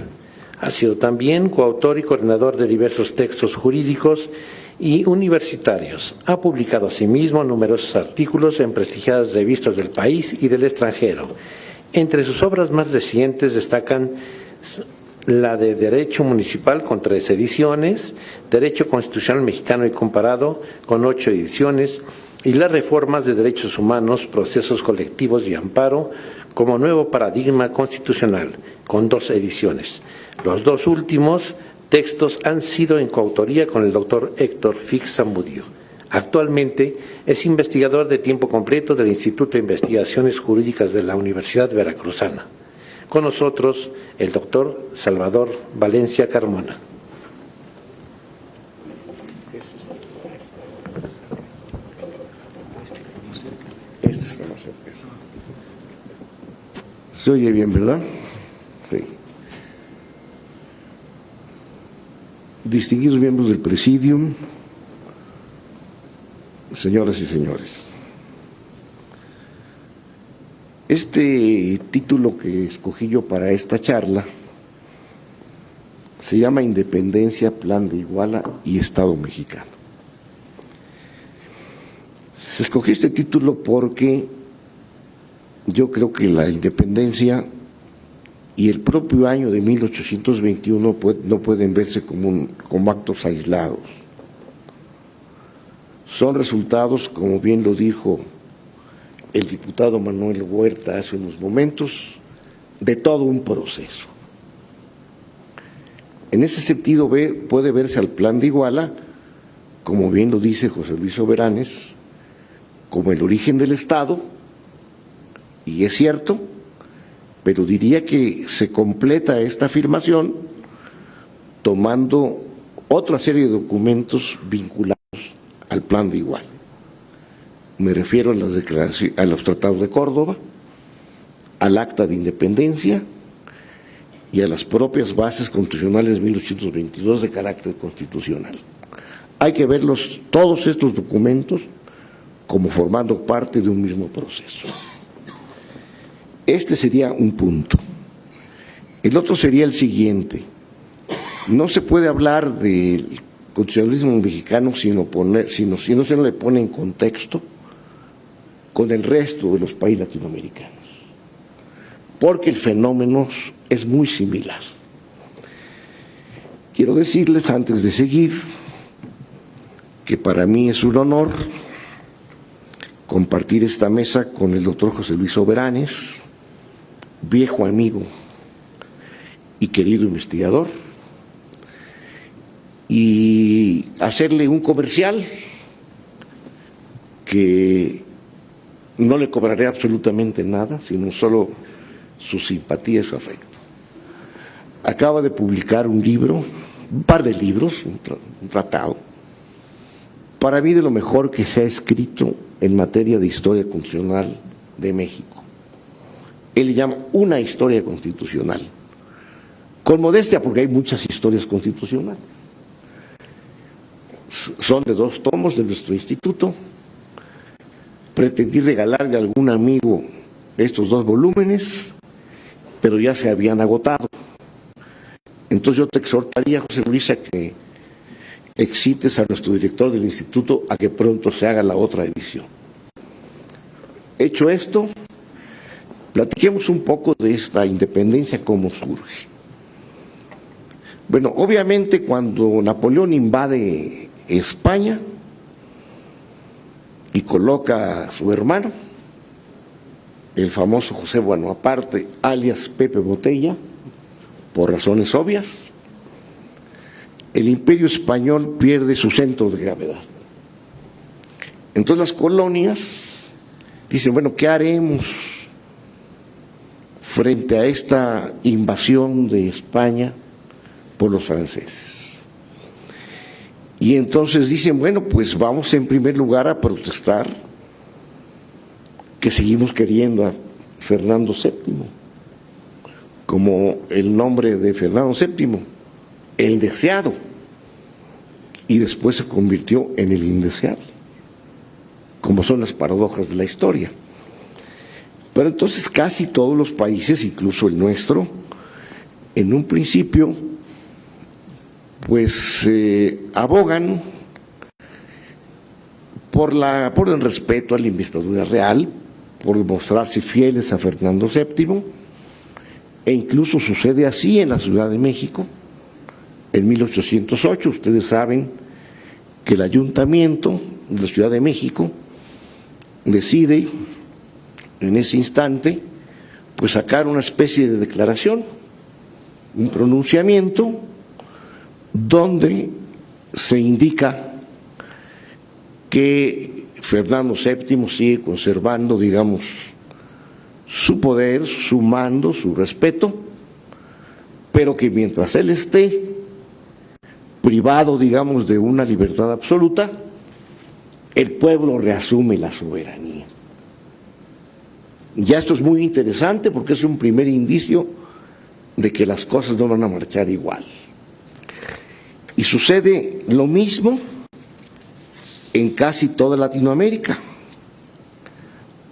Ha sido también coautor y coordinador de diversos textos jurídicos y universitarios. Ha publicado asimismo numerosos artículos en prestigiadas revistas del país y del extranjero. Entre sus obras más recientes destacan la de Derecho Municipal con 3 ediciones, Derecho Constitucional Mexicano y Comparado con 8 ediciones, y las reformas de derechos humanos, procesos colectivos y amparo como nuevo paradigma constitucional, con 2 ediciones. Los 2 últimos textos han sido en coautoría con el doctor Héctor Fix Zamudio. Actualmente es investigador de tiempo completo del Instituto de Investigaciones Jurídicas de la Universidad Veracruzana. Con nosotros, el doctor Salvador Valencia Carmona. Este está más cerca. Se oye bien, ¿verdad? Sí. Distinguidos miembros del Presidium, señoras y señores. Este título que escogí yo para esta charla se llama Independencia, Plan de Iguala y Estado Mexicano. Se escogió este título porque yo creo que la independencia y el propio año de 1821 no pueden verse como actos aislados. Son resultados, como bien lo dijo el diputado Manuel Huerta hace unos momentos, de todo un proceso. En ese sentido puede verse al Plan de Iguala, como bien lo dice José Luis Soberanes, como el origen del Estado, y es cierto, pero diría que se completa esta afirmación tomando otra serie de documentos vinculados al Plan de Iguala. Me refiero a a los tratados de Córdoba, al Acta de Independencia y a las propias bases constitucionales de 1822 de carácter constitucional. Hay que verlos, todos estos documentos, como formando parte de un mismo proceso. Este sería un punto. El otro sería el siguiente. No se puede hablar del constitucionalismo mexicano si no se le pone en contexto con el resto de los países latinoamericanos, porque el fenómeno es muy similar. Quiero decirles, antes de seguir, que para mí es un honor compartir esta mesa con el doctor José Luis Soberanes, viejo amigo y querido investigador, y hacerle un comercial que no le cobraré absolutamente nada, sino solo su simpatía y su afecto. Acaba de publicar un libro, un par de libros, un tratado, para mí de lo mejor que se ha escrito en materia de historia constitucional de México. Él le llama una historia constitucional, con modestia porque hay muchas historias constitucionales. Son de 2 tomos de nuestro instituto. Pretendí regalarle a algún amigo estos 2 volúmenes, pero ya se habían agotado. Entonces yo te exhortaría, José Luis, a que excites a nuestro director del instituto a que pronto se haga la otra edición. Hecho esto, platiquemos un poco de esta independencia, cómo surge. Bueno, obviamente cuando Napoleón invade España y coloca a su hermano, el famoso José Bonaparte, alias Pepe Botella, por razones obvias, el Imperio Español pierde su centro de gravedad. Entonces las colonias dicen, bueno, ¿qué haremos frente a esta invasión de España por los franceses? Y entonces dicen, bueno, pues vamos en primer lugar a protestar que seguimos queriendo a Fernando VII, como el nombre de Fernando VII, el deseado, y después se convirtió en el indeseable, como son las paradojas de la historia. Pero entonces casi todos los países, incluso el nuestro, en un principio, pues abogan por el respeto a la investidura real, por mostrarse fieles a Fernando VII, e incluso sucede así en la Ciudad de México. En 1808, ustedes saben que el Ayuntamiento de la Ciudad de México decide en ese instante pues sacar una especie de declaración, un pronunciamiento donde se indica que Fernando VII sigue conservando, digamos, su poder, su mando, su respeto, pero que mientras él esté privado, digamos, de una libertad absoluta, el pueblo reasume la soberanía. Ya esto es muy interesante porque es un primer indicio de que las cosas no van a marchar igual. Y sucede lo mismo en casi toda Latinoamérica.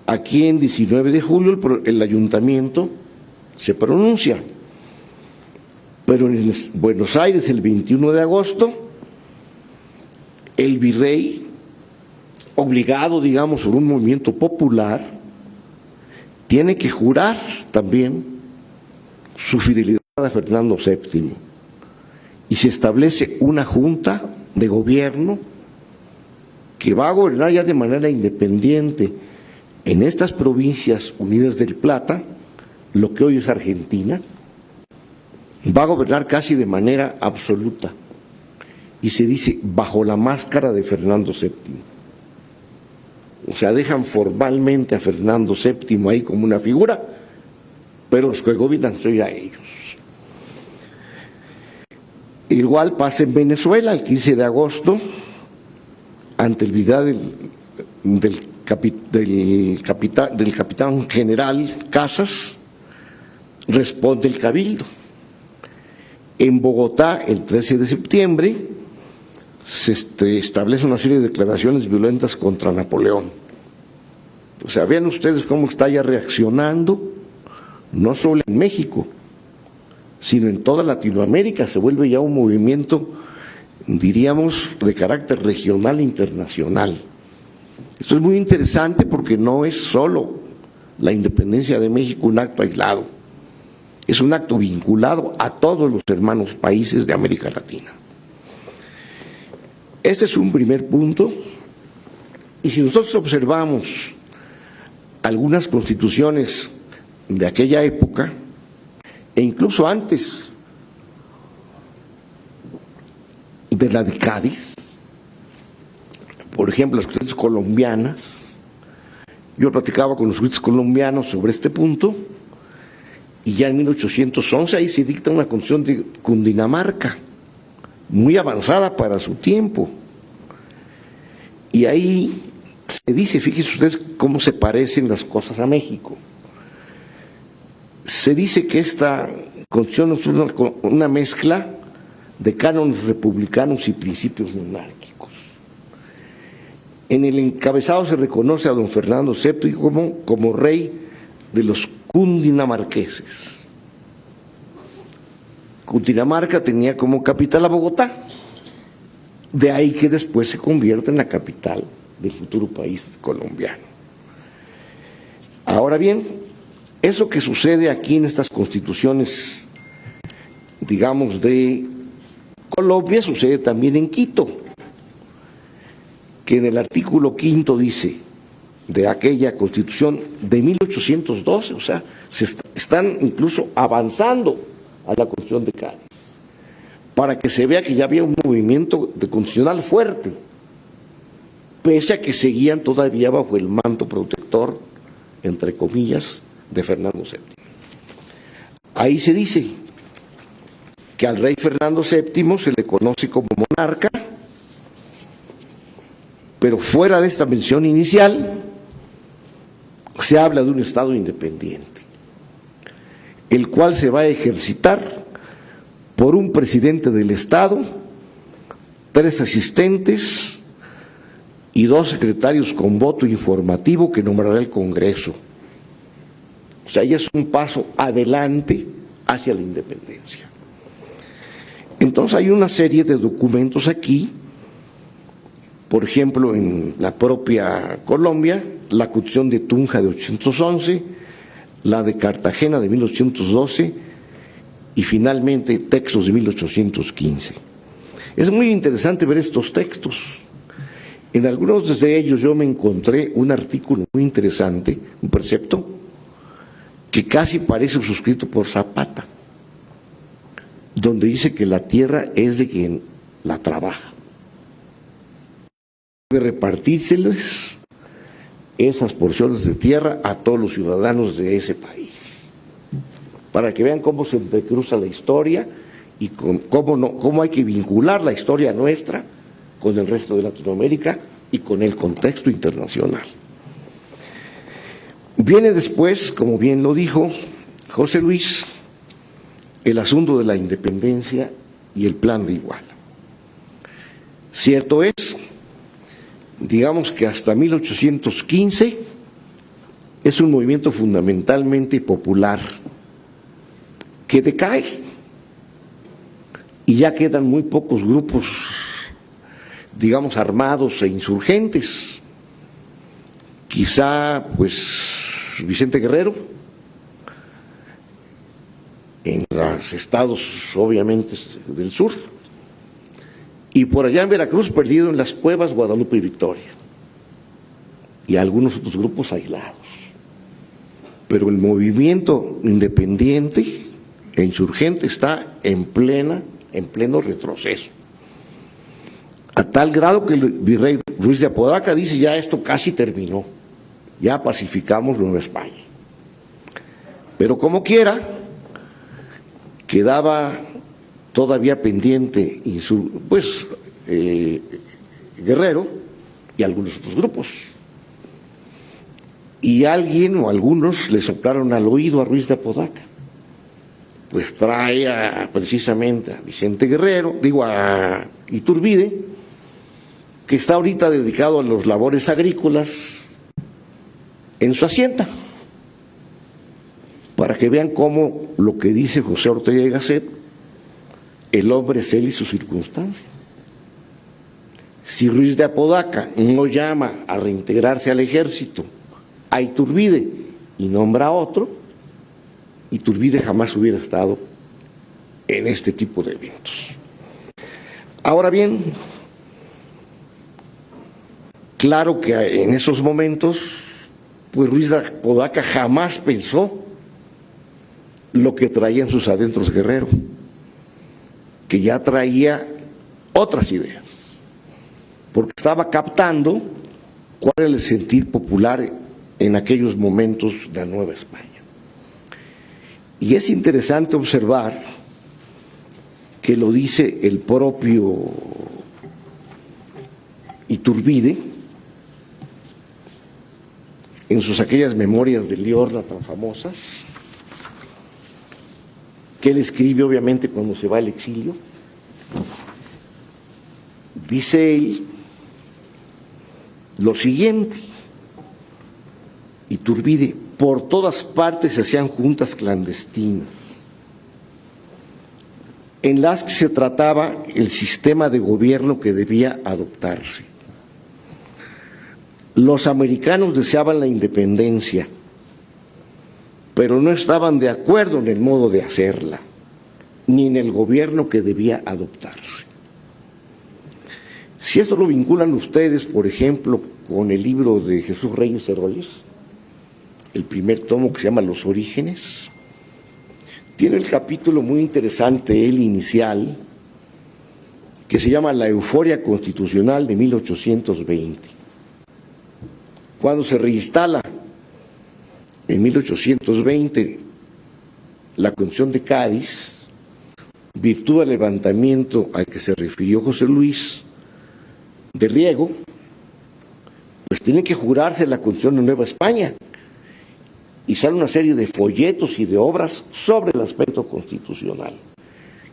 Aquí en 19 de julio el ayuntamiento se pronuncia, pero en Buenos Aires el 21 de agosto el virrey, obligado, digamos, por un movimiento popular, tiene que jurar también su fidelidad a Fernando VII y se establece una junta de gobierno que va a gobernar ya de manera independiente en estas provincias unidas del Plata, lo que hoy es Argentina, va a gobernar casi de manera absoluta y se dice bajo la máscara de Fernando VII. O sea, dejan formalmente a Fernando VII ahí como una figura, pero los que gobiernan son ya ellos. Igual pasa en Venezuela el 15 de agosto, ante el video del capitán general Casas, responde el Cabildo. En Bogotá, el 13 de septiembre, se establece una serie de declaraciones violentas contra Napoleón. O sea, vean ustedes cómo está ya reaccionando, no solo en México, sino en toda Latinoamérica. Se vuelve ya un movimiento, diríamos, de carácter regional e internacional. Esto es muy interesante porque no es solo la independencia de México un acto aislado, es un acto vinculado a todos los hermanos países de América Latina. Este es un primer punto, y si nosotros observamos algunas constituciones de aquella época, e incluso antes de la de Cádiz, por ejemplo, las constituciones colombianas, yo platicaba con los juristas colombianos sobre este punto, y ya en 1811 ahí se dicta una constitución de Cundinamarca, muy avanzada para su tiempo. Y ahí se dice, fíjense ustedes cómo se parecen las cosas a México. Se dice que esta constitución es una mezcla de cánones republicanos y principios monárquicos. En el encabezado se reconoce a don Fernando VII como rey de los cundinamarqueses. Cundinamarca tenía como capital a Bogotá, de ahí que después se convierte en la capital del futuro país colombiano. Ahora bien, eso que sucede aquí en estas constituciones, digamos, de Colombia, sucede también en Quito, que en el artículo 5 dice de aquella constitución de 1812, o sea, se están incluso avanzando a la constitución de Cádiz, para que se vea que ya había un movimiento constitucional fuerte, pese a que seguían todavía bajo el manto protector, entre comillas, de Fernando VII. Ahí se dice que al rey Fernando VII se le conoce como monarca, pero fuera de esta mención inicial se habla de un Estado independiente, el cual se va a ejercitar por un presidente del Estado, 3 asistentes y 2 secretarios con voto informativo que nombrará el Congreso. O sea, ya es un paso adelante hacia la independencia. Entonces hay una serie de documentos aquí, por ejemplo, en la propia Colombia, la Constitución de Tunja de 811, la de Cartagena de 1812 y finalmente textos de 1815. Es muy interesante ver estos textos. En algunos de ellos yo me encontré un artículo muy interesante, un precepto, que casi parece suscrito por Zapata, donde dice que la tierra es de quien la trabaja. Debe repartírseles esas porciones de tierra a todos los ciudadanos de ese país, para que vean cómo se entrecruza la historia y cómo hay que vincular la historia nuestra con el resto de Latinoamérica y con el contexto internacional. Viene después, como bien lo dijo José Luis, el asunto de la independencia y el Plan de Iguala. Cierto es, digamos que hasta 1815 es un movimiento fundamentalmente popular que decae y ya quedan muy pocos grupos, digamos, armados e insurgentes. Quizá, pues, Vicente Guerrero, en los estados, obviamente, del sur, y por allá en Veracruz, perdido en las cuevas, Guadalupe y Victoria, y algunos otros grupos aislados. Pero el movimiento independiente e insurgente está en pleno retroceso, a tal grado que el virrey Ruiz de Apodaca dice: ya esto casi terminó, ya pacificamos Nueva España. Pero como quiera, quedaba todavía pendiente Guerrero y algunos otros grupos. Y alguien o algunos le soplaron al oído a Ruiz de Apodaca. Pues trae precisamente a Vicente Guerrero, a Iturbide, que está ahorita dedicado a las labores agrícolas en su hacienda, para que vean cómo lo que dice José Ortega y Gasset, el hombre es él y su circunstancia. Si Ruiz de Apodaca no llama a reintegrarse al ejército a Iturbide y nombra a otro, Iturbide jamás hubiera estado en este tipo de eventos. Ahora bien, claro que en esos momentos, pues Ruiz de Apodaca jamás pensó lo que traía en sus adentros Guerrero, que ya traía otras ideas, porque estaba captando cuál era el sentir popular en aquellos momentos de la Nueva España. Y es interesante observar que lo dice el propio Iturbide en sus aquellas memorias de Liorna tan famosas, que él escribe obviamente cuando se va al exilio. Dice él lo siguiente: Iturbide: por todas partes se hacían juntas clandestinas en las que se trataba el sistema de gobierno que debía adoptarse. Los americanos deseaban la independencia, pero no estaban de acuerdo en el modo de hacerla, ni en el gobierno que debía adoptarse. Si esto lo vinculan ustedes, por ejemplo, con el libro de Jesús Reyes Heroles, el primer tomo, que se llama Los Orígenes, tiene el capítulo muy interesante, el inicial, que se llama La euforia constitucional de 1820. Cuando se reinstala en 1820 la Constitución de Cádiz, virtud del levantamiento al que se refirió José Luis de Riego, pues tiene que jurarse la Constitución de Nueva España, y sale una serie de folletos y de obras sobre el aspecto constitucional,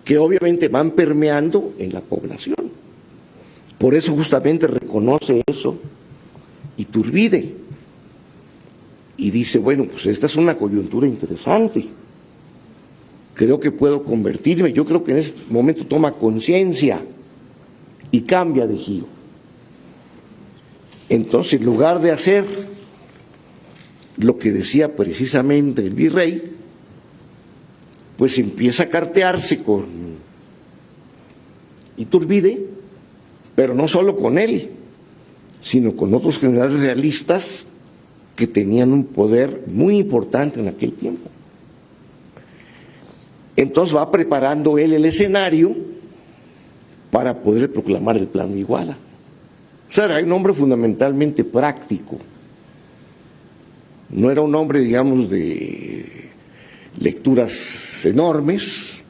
que obviamente van permeando en la población. Por eso justamente reconoce eso Iturbide, y dice, bueno, pues esta es una coyuntura interesante. Creo que puedo convertirme. Yo creo que en ese momento toma conciencia y cambia de giro. Entonces, en lugar de hacer lo que decía precisamente el virrey, pues empieza a cartearse con Iturbide, pero no solo con él, sino con otros generales realistas que tenían un poder muy importante en aquel tiempo. Entonces va preparando él el escenario para poder proclamar el Plan de Iguala. O sea, era un hombre fundamentalmente práctico. No era un hombre, digamos, de lecturas enormes,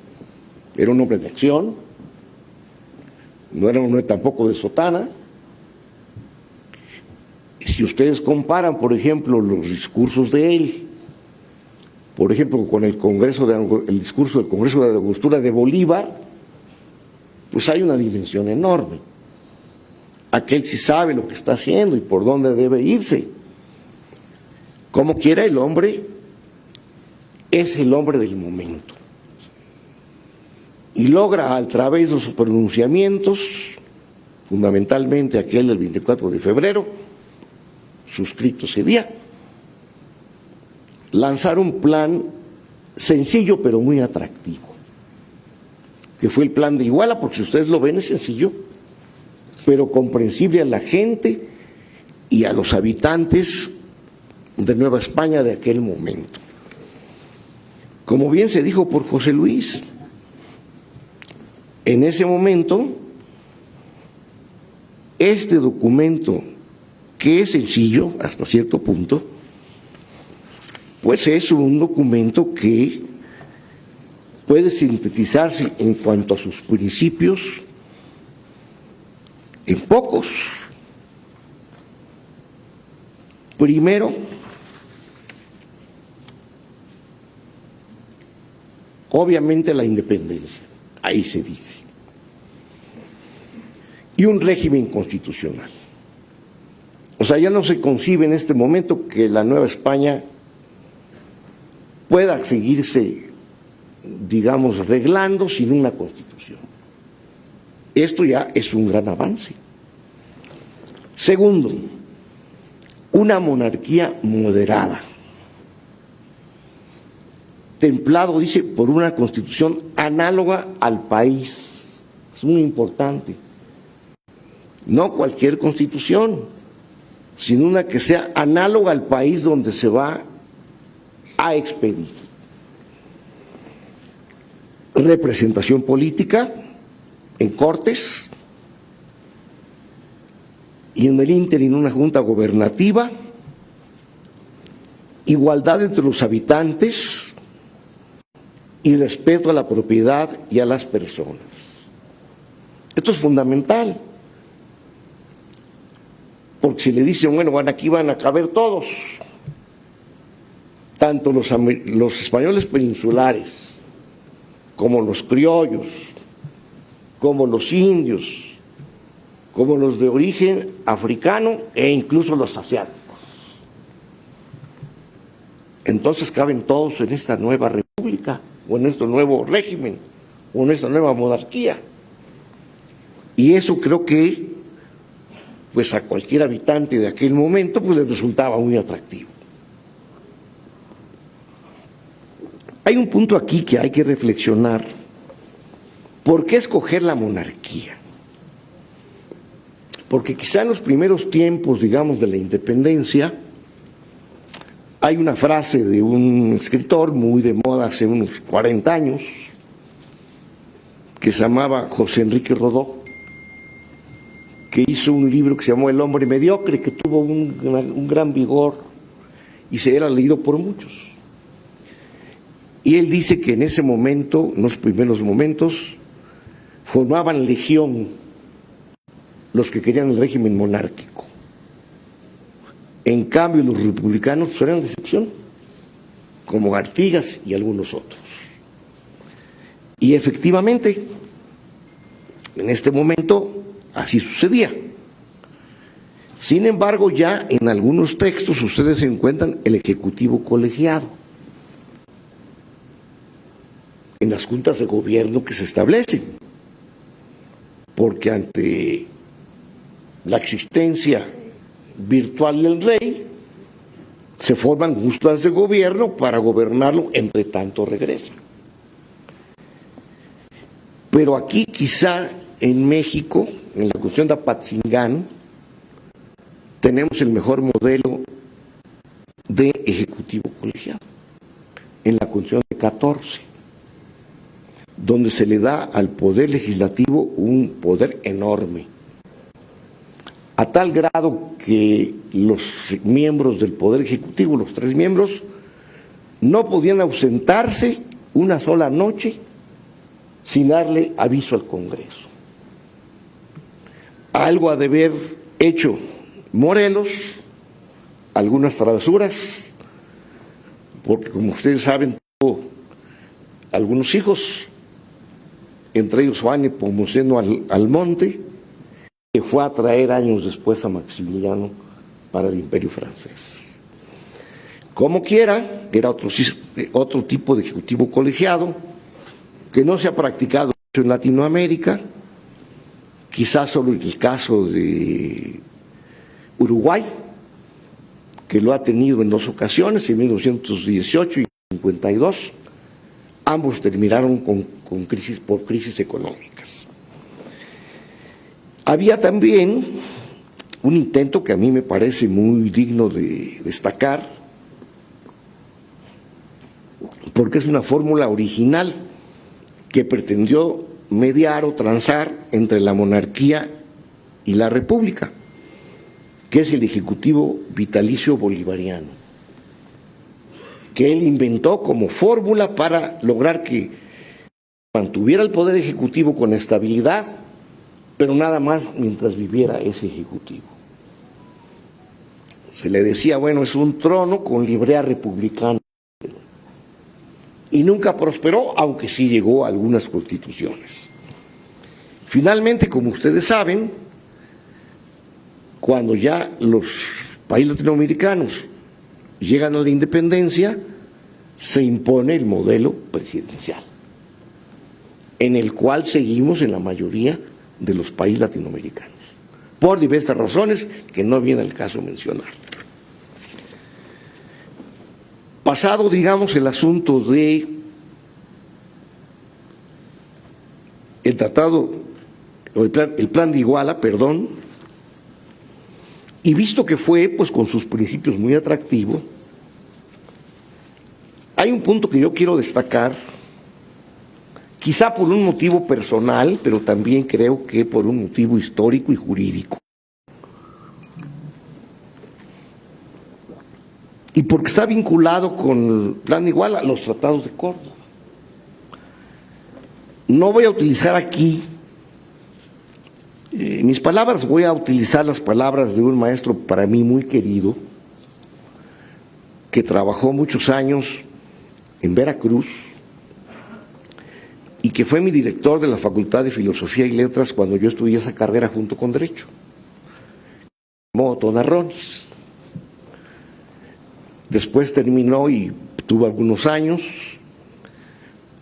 era un hombre de acción, no era un hombre tampoco de sotana. Si ustedes comparan, por ejemplo, los discursos de él, por ejemplo, con el discurso del Congreso de Angostura de Bolívar, pues hay una dimensión enorme. Aquel sí sabe lo que está haciendo y por dónde debe irse. Como quiera, el hombre es el hombre del momento. Y logra, a través de sus pronunciamientos, fundamentalmente aquel del 24 de febrero, suscrito ese día, lanzar un plan sencillo pero muy atractivo, que fue el Plan de Iguala, porque si ustedes lo ven es sencillo, pero comprensible a la gente y a los habitantes de Nueva España de aquel momento. Como bien se dijo por José Luis, en ese momento, este documento, que es sencillo hasta cierto punto, pues es un documento que puede sintetizarse en cuanto a sus principios en pocos. Primero, obviamente la independencia, ahí se dice, y un régimen constitucional. O sea, ya no se concibe en este momento que la Nueva España pueda seguirse, digamos, reglando sin una constitución. Esto ya es un gran avance. Segundo, una monarquía moderada, templado, dice, por una constitución análoga al país. Es muy importante. No cualquier constitución, sino una que sea análoga al país donde se va a expedir. Representación política en Cortes y en el ínterin una junta gobernativa, igualdad entre los habitantes y respeto a la propiedad y a las personas. Esto es fundamental, porque si le dicen, bueno, aquí van a caber todos, tanto los españoles peninsulares, como los criollos, como los indios, como los de origen africano e incluso los asiáticos. Entonces caben todos en esta nueva república, o en este nuevo régimen, o en esta nueva monarquía. Y eso creo que, pues a cualquier habitante de aquel momento, pues le resultaba muy atractivo. Hay un punto aquí que hay que reflexionar. ¿Por qué escoger la monarquía? Porque quizá en los primeros tiempos, digamos, de la independencia, hay una frase de un escritor muy de moda hace unos 40 años, que se llamaba José Enrique Rodó, que hizo un libro que se llamó El hombre mediocre, que tuvo un gran vigor y se era leído por muchos. Y él dice que en ese momento, en los primeros momentos, formaban legión los que querían el régimen monárquico. En cambio, los republicanos eran de excepción, como Artigas y algunos otros. Y efectivamente, en este momento, así sucedía. Sin embargo, ya en algunos textos ustedes encuentran el ejecutivo colegiado en las juntas de gobierno que se establecen, porque ante la existencia virtual del rey, se forman juntas de gobierno para gobernarlo entre tanto regresa. Pero aquí quizá en México, en la cuestión de Apatzingán, tenemos el mejor modelo de ejecutivo colegiado, en la Constitución de 14, donde se le da al Poder Legislativo un poder enorme, a tal grado que los miembros del Poder Ejecutivo, los 3 miembros, no podían ausentarse una sola noche sin darle aviso al Congreso. Algo ha de haber hecho Morelos, algunas travesuras, porque como ustedes saben, tuvo algunos hijos, entre ellos Juan Nepomuceno Almonte, que fue a traer años después a Maximiliano para el Imperio francés. Como quiera, era otro tipo de ejecutivo colegiado que no se ha practicado mucho en Latinoamérica, quizás solo en el caso de Uruguay, que lo ha tenido en 2 ocasiones, en 1918 y 1952, ambos terminaron con crisis por crisis económicas. Había también un intento que a mí me parece muy digno de destacar, porque es una fórmula original que pretendió mediar o transar entre la monarquía y la república, que es el Ejecutivo Vitalicio Bolivariano, que él inventó como fórmula para lograr que mantuviera el Poder Ejecutivo con estabilidad, pero nada más mientras viviera ese Ejecutivo. Se le decía, bueno, es un trono con librea republicana, y nunca prosperó, aunque sí llegó a algunas constituciones. Finalmente, como ustedes saben, cuando ya los países latinoamericanos llegan a la independencia, se impone el modelo presidencial, en el cual seguimos en la mayoría de los países latinoamericanos, por diversas razones que no viene al caso mencionar. Pasado, digamos, el asunto de el tratado, o el plan de Iguala, perdón, y visto que fue, pues, con sus principios muy atractivo, hay un punto que yo quiero destacar, quizá por un motivo personal, pero también creo que por un motivo histórico y jurídico. Y porque está vinculado con el plan de Iguala, los tratados de Córdoba. No voy a utilizar aquí mis palabras, voy a utilizar las palabras de un maestro para mí muy querido, que trabajó muchos años en Veracruz y que fue mi director de la Facultad de Filosofía y Letras cuando yo estudié esa carrera junto con Derecho, Otto Narrones. Después terminó y tuvo algunos años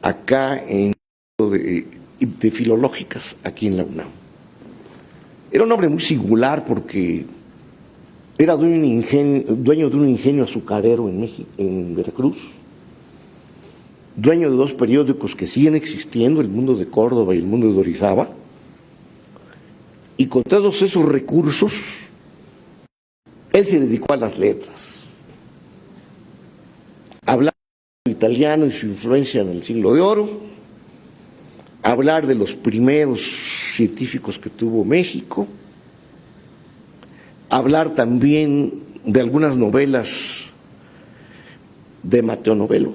acá en de filológicas, aquí en la UNAM. Era un hombre muy singular porque era dueño de un ingenio azucarero en Veracruz, dueño de 2 periódicos que siguen existiendo, El Mundo de Córdoba y El Mundo de Orizaba, y con todos esos recursos, él se dedicó a las letras. Hablar del italiano y su influencia en el Siglo de Oro, hablar de los primeros científicos que tuvo México, hablar también de algunas novelas de Mateo Novelo,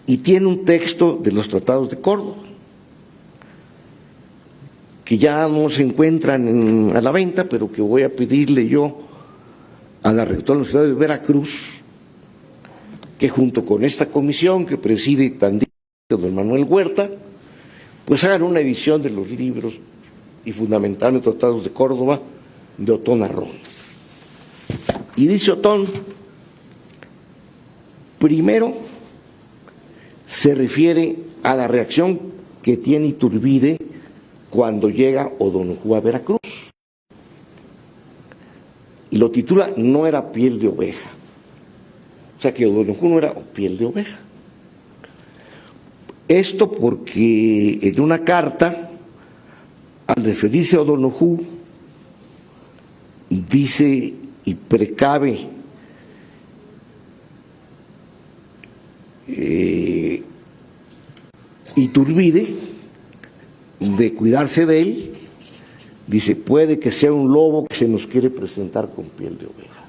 y tiene un texto de los tratados de Córdoba, que ya no se encuentran a la venta, pero que voy a pedirle yo a la rectora de la Universidad de Veracruz, que junto con esta comisión que preside también don Manuel Huerta, pues hagan una edición de los libros y fundamentalmente tratados de Córdoba de Otón Arrondas. Y dice Otón, primero se refiere a la reacción que tiene Iturbide cuando llega O'Donoghue a Veracruz. Y lo titula No era piel de oveja. O sea que O'Donoghue no era piel de oveja. Esto porque en una carta, al referirse a O'Donoghue, dice y precave Iturbide de cuidarse de él. Dice, puede que sea un lobo que se nos quiere presentar con piel de oveja.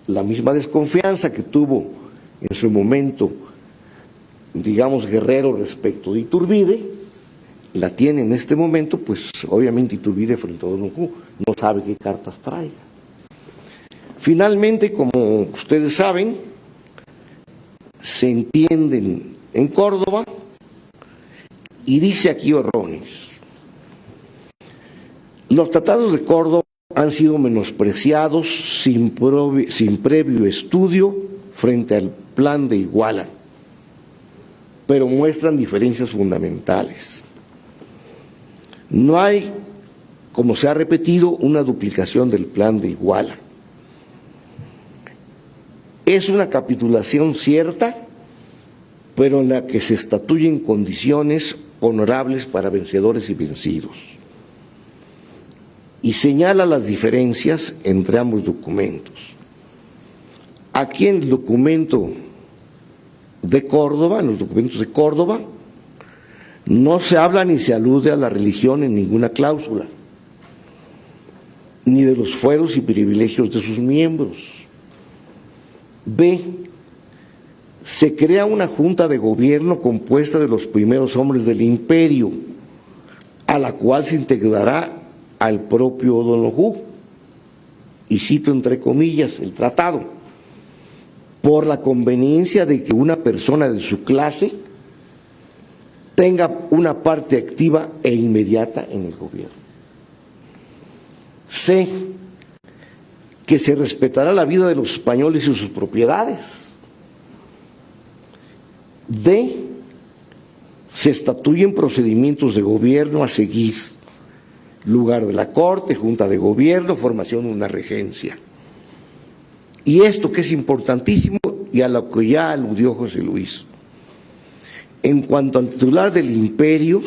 La misma desconfianza que tuvo en su momento, digamos, Guerrero respecto de Iturbide, la tiene en este momento, pues obviamente Iturbide frente a O'Donoghue, no sabe qué cartas traiga. Finalmente, como ustedes saben, se entienden en Córdoba y dice aquí Orrones, los tratados de Córdoba han sido menospreciados sin previo estudio frente al plan de Iguala, pero muestran diferencias fundamentales. No hay, como se ha repetido, una duplicación del plan de Iguala. Es una capitulación cierta, pero en la que se estatuyen condiciones honorables para vencedores y vencidos. Y señala las diferencias entre ambos documentos. Aquí en el documento de Córdoba, en los documentos de Córdoba, no se habla ni se alude a la religión en ninguna cláusula, ni de los fueros y privilegios de sus miembros. B. Se crea una junta de gobierno compuesta de los primeros hombres del imperio, a la cual se integrará al propio O'Donoghue, y cito entre comillas el tratado, por la conveniencia de que una persona de su clase tenga una parte activa e inmediata en el gobierno. C. Que se respetará la vida de los españoles y sus propiedades. D. Se estatuyen procedimientos de gobierno a seguir, lugar de la corte, junta de gobierno, formación de una regencia. Y esto que es importantísimo y a lo que ya aludió José Luis. En cuanto al titular del imperio,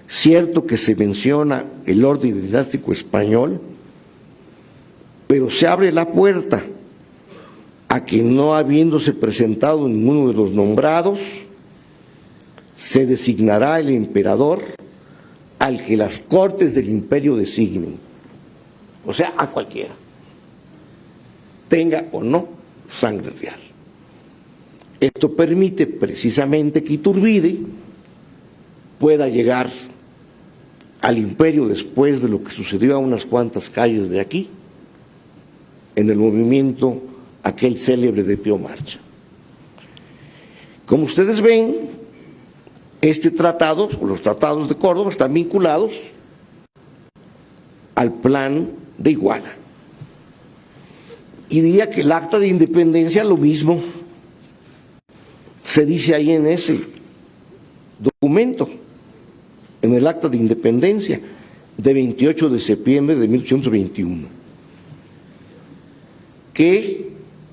cierto que se menciona el orden dinástico español, pero se abre la puerta a que no habiéndose presentado ninguno de los nombrados, se designará el emperador al que las cortes del imperio designen, o sea, a cualquiera, tenga o no sangre real. Esto permite precisamente que Iturbide pueda llegar al imperio después de lo que sucedió a unas cuantas calles de aquí, en el movimiento aquel célebre de Pío Marcha. Como ustedes ven, este tratado, o los tratados de Córdoba, están vinculados al plan de Iguala. Y diría que el acta de independencia, lo mismo se dice ahí en ese documento, en el acta de independencia de 28 de septiembre de 1821, que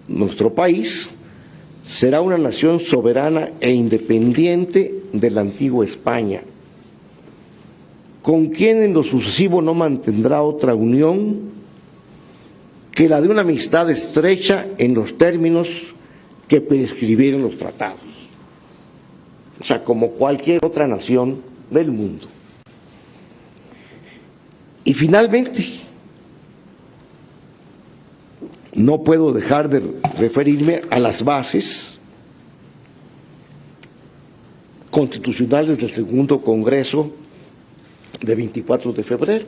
nuestro país será una nación soberana e independiente de la antigua España, con quien en lo sucesivo no mantendrá otra unión que la de una amistad estrecha en los términos que prescribieron los tratados. O sea, como cualquier otra nación del mundo. Y finalmente, no puedo dejar de referirme a las bases constitucionales del segundo Congreso de 24 de febrero.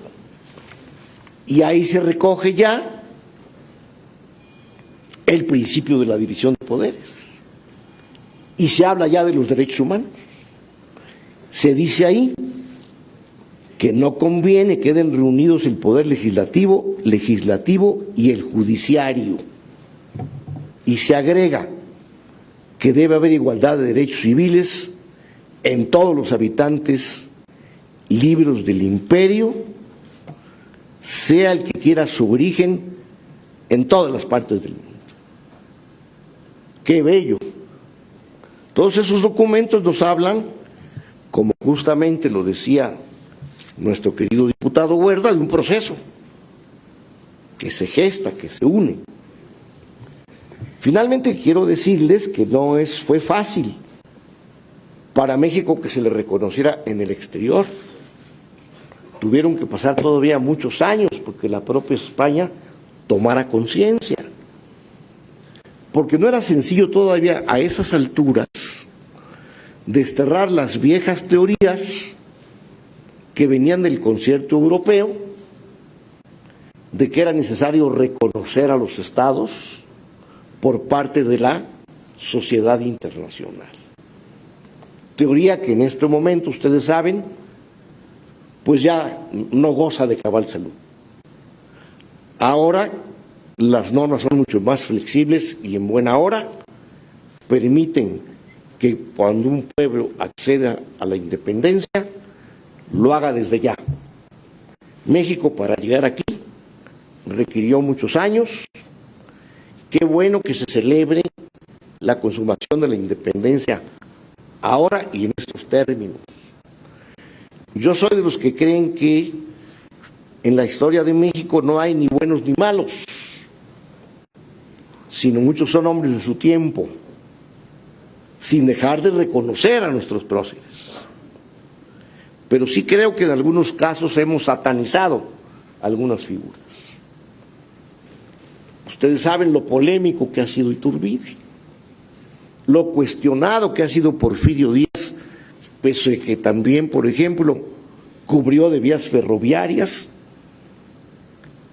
Y ahí se recoge ya el principio de la división de poderes. Y se habla ya de los derechos humanos. Se dice ahí que no conviene queden reunidos el Poder Legislativo y el Judiciario. Y se agrega que debe haber igualdad de derechos civiles en todos los habitantes libres del imperio, sea el que quiera su origen en todas las partes del mundo. ¡Qué bello! Todos esos documentos nos hablan, como justamente lo decía nuestro querido diputado Huerta, de un proceso que se gesta, que se une. Finalmente quiero decirles que fue fácil para México que se le reconociera en el exterior. Tuvieron que pasar todavía muchos años porque la propia España tomara conciencia. Porque no era sencillo todavía a esas alturas desterrar las viejas teorías que venían del concierto europeo, de que era necesario reconocer a los estados por parte de la sociedad internacional. Teoría que en este momento, ustedes saben, pues ya no goza de cabal salud. Ahora las normas son mucho más flexibles y en buena hora permiten que cuando un pueblo acceda a la independencia, lo haga desde ya. México, para llegar aquí, requirió muchos años. Qué bueno que se celebre la consumación de la independencia ahora y en estos términos. Yo soy de los que creen que en la historia de México no hay ni buenos ni malos, sino muchos son hombres de su tiempo, sin dejar de reconocer a nuestros próceres. Pero sí creo que en algunos casos hemos satanizado algunas figuras. Ustedes saben lo polémico que ha sido Iturbide, lo cuestionado que ha sido Porfirio Díaz, pese a que también, por ejemplo, cubrió de vías ferroviarias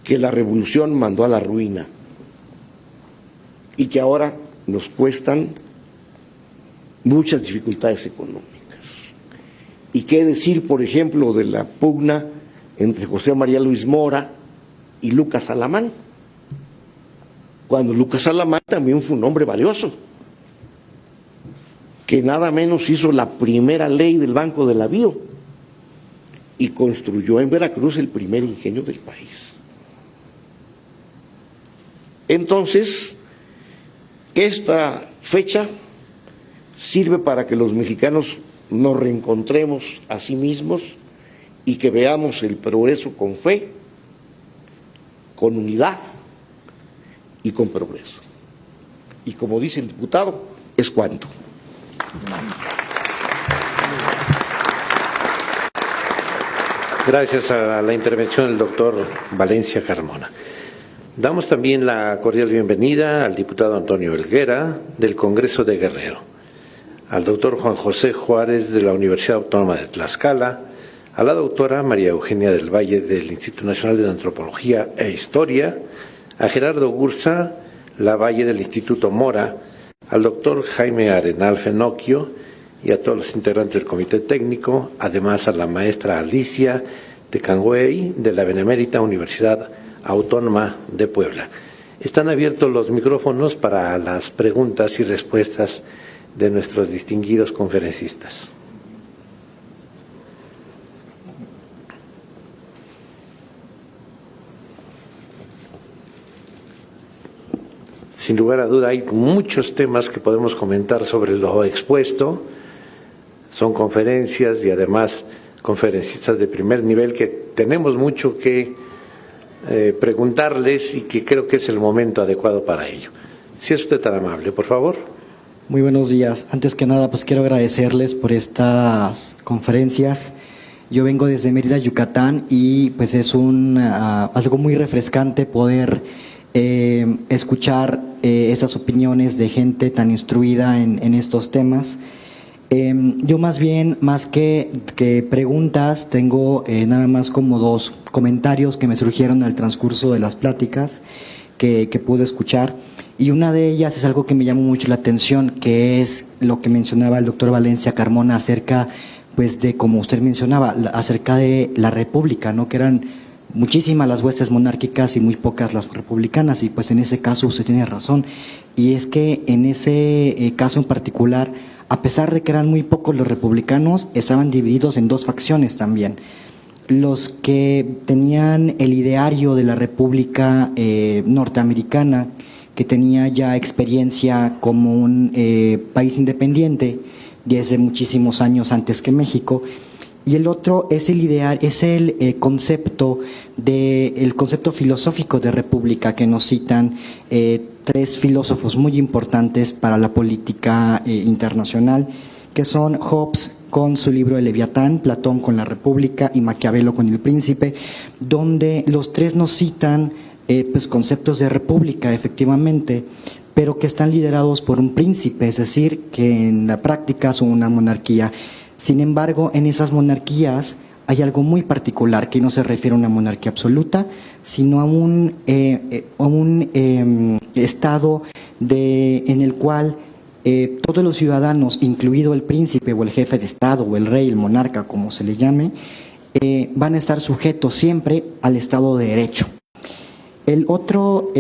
que la revolución mandó a la ruina y que ahora nos cuestan muchas dificultades económicas. ¿Y qué decir, por ejemplo, de la pugna entre José María Luis Mora y Lucas Alamán? Cuando Lucas Alamán también fue un hombre valioso, que nada menos hizo la primera ley del Banco del Avío y construyó en Veracruz el primer ingenio del país. Entonces, esta fecha sirve para que los mexicanos nos reencontremos a sí mismos y que veamos el progreso con fe, con unidad y con progreso. Y como dice el diputado, es cuanto. Gracias a la intervención del doctor Valencia Carmona. Damos también la cordial bienvenida al diputado Antonio Helguera del Congreso de Guerrero, al doctor Juan José Juárez de la Universidad Autónoma de Tlaxcala, a la doctora María Eugenia del Valle del Instituto Nacional de Antropología e Historia, a Gerardo Gursa Lavalle del Instituto Mora, al doctor Jaime Arenal Fenocchio y a todos los integrantes del Comité Técnico, además a la maestra Alicia de Canguey de la Benemérita Universidad Autónoma de Puebla. Están abiertos los micrófonos para las preguntas y respuestas de nuestros distinguidos conferencistas. Sin lugar a duda, hay muchos temas que podemos comentar sobre lo expuesto. Son conferencias y además conferencistas de primer nivel que tenemos mucho que preguntarles y que creo que es el momento adecuado para ello. Si es usted tan amable, por favor. Muy buenos días. Antes que nada, pues quiero agradecerles por estas conferencias. Yo vengo desde Mérida, Yucatán, y pues es algo muy refrescante poder escuchar esas opiniones de gente tan instruida en estos temas. Yo más bien, más que preguntas, tengo nada más como dos comentarios que me surgieron al transcurso de las pláticas que pude escuchar. Y una de ellas es algo que me llamó mucho la atención, que es lo que mencionaba el doctor Valencia Carmona acerca pues de, como usted mencionaba, acerca de la república, ¿no? Que eran muchísimas las huestes monárquicas y muy pocas las republicanas, y pues en ese caso usted tiene razón, y es que en ese caso en particular, a pesar de que eran muy pocos los republicanos, estaban divididos en dos facciones también. Los que tenían el ideario de la república norteamericana, que tenía ya experiencia como un país independiente desde muchísimos años antes que México, y el otro es el ideal, es el concepto filosófico de república que nos citan tres filósofos muy importantes para la política internacional, que son Hobbes con su libro El Leviatán, Platón con la República y Maquiavelo con El Príncipe, donde los tres nos citan pues conceptos de república, efectivamente, pero que están liderados por un príncipe, es decir, que en la práctica son una monarquía. Sin embargo, en esas monarquías hay algo muy particular, que no se refiere a una monarquía absoluta, sino a un estado en el cual todos los ciudadanos, incluido el príncipe o el jefe de Estado o el rey, el monarca, como se le llame, van a estar sujetos siempre al Estado de Derecho. El otro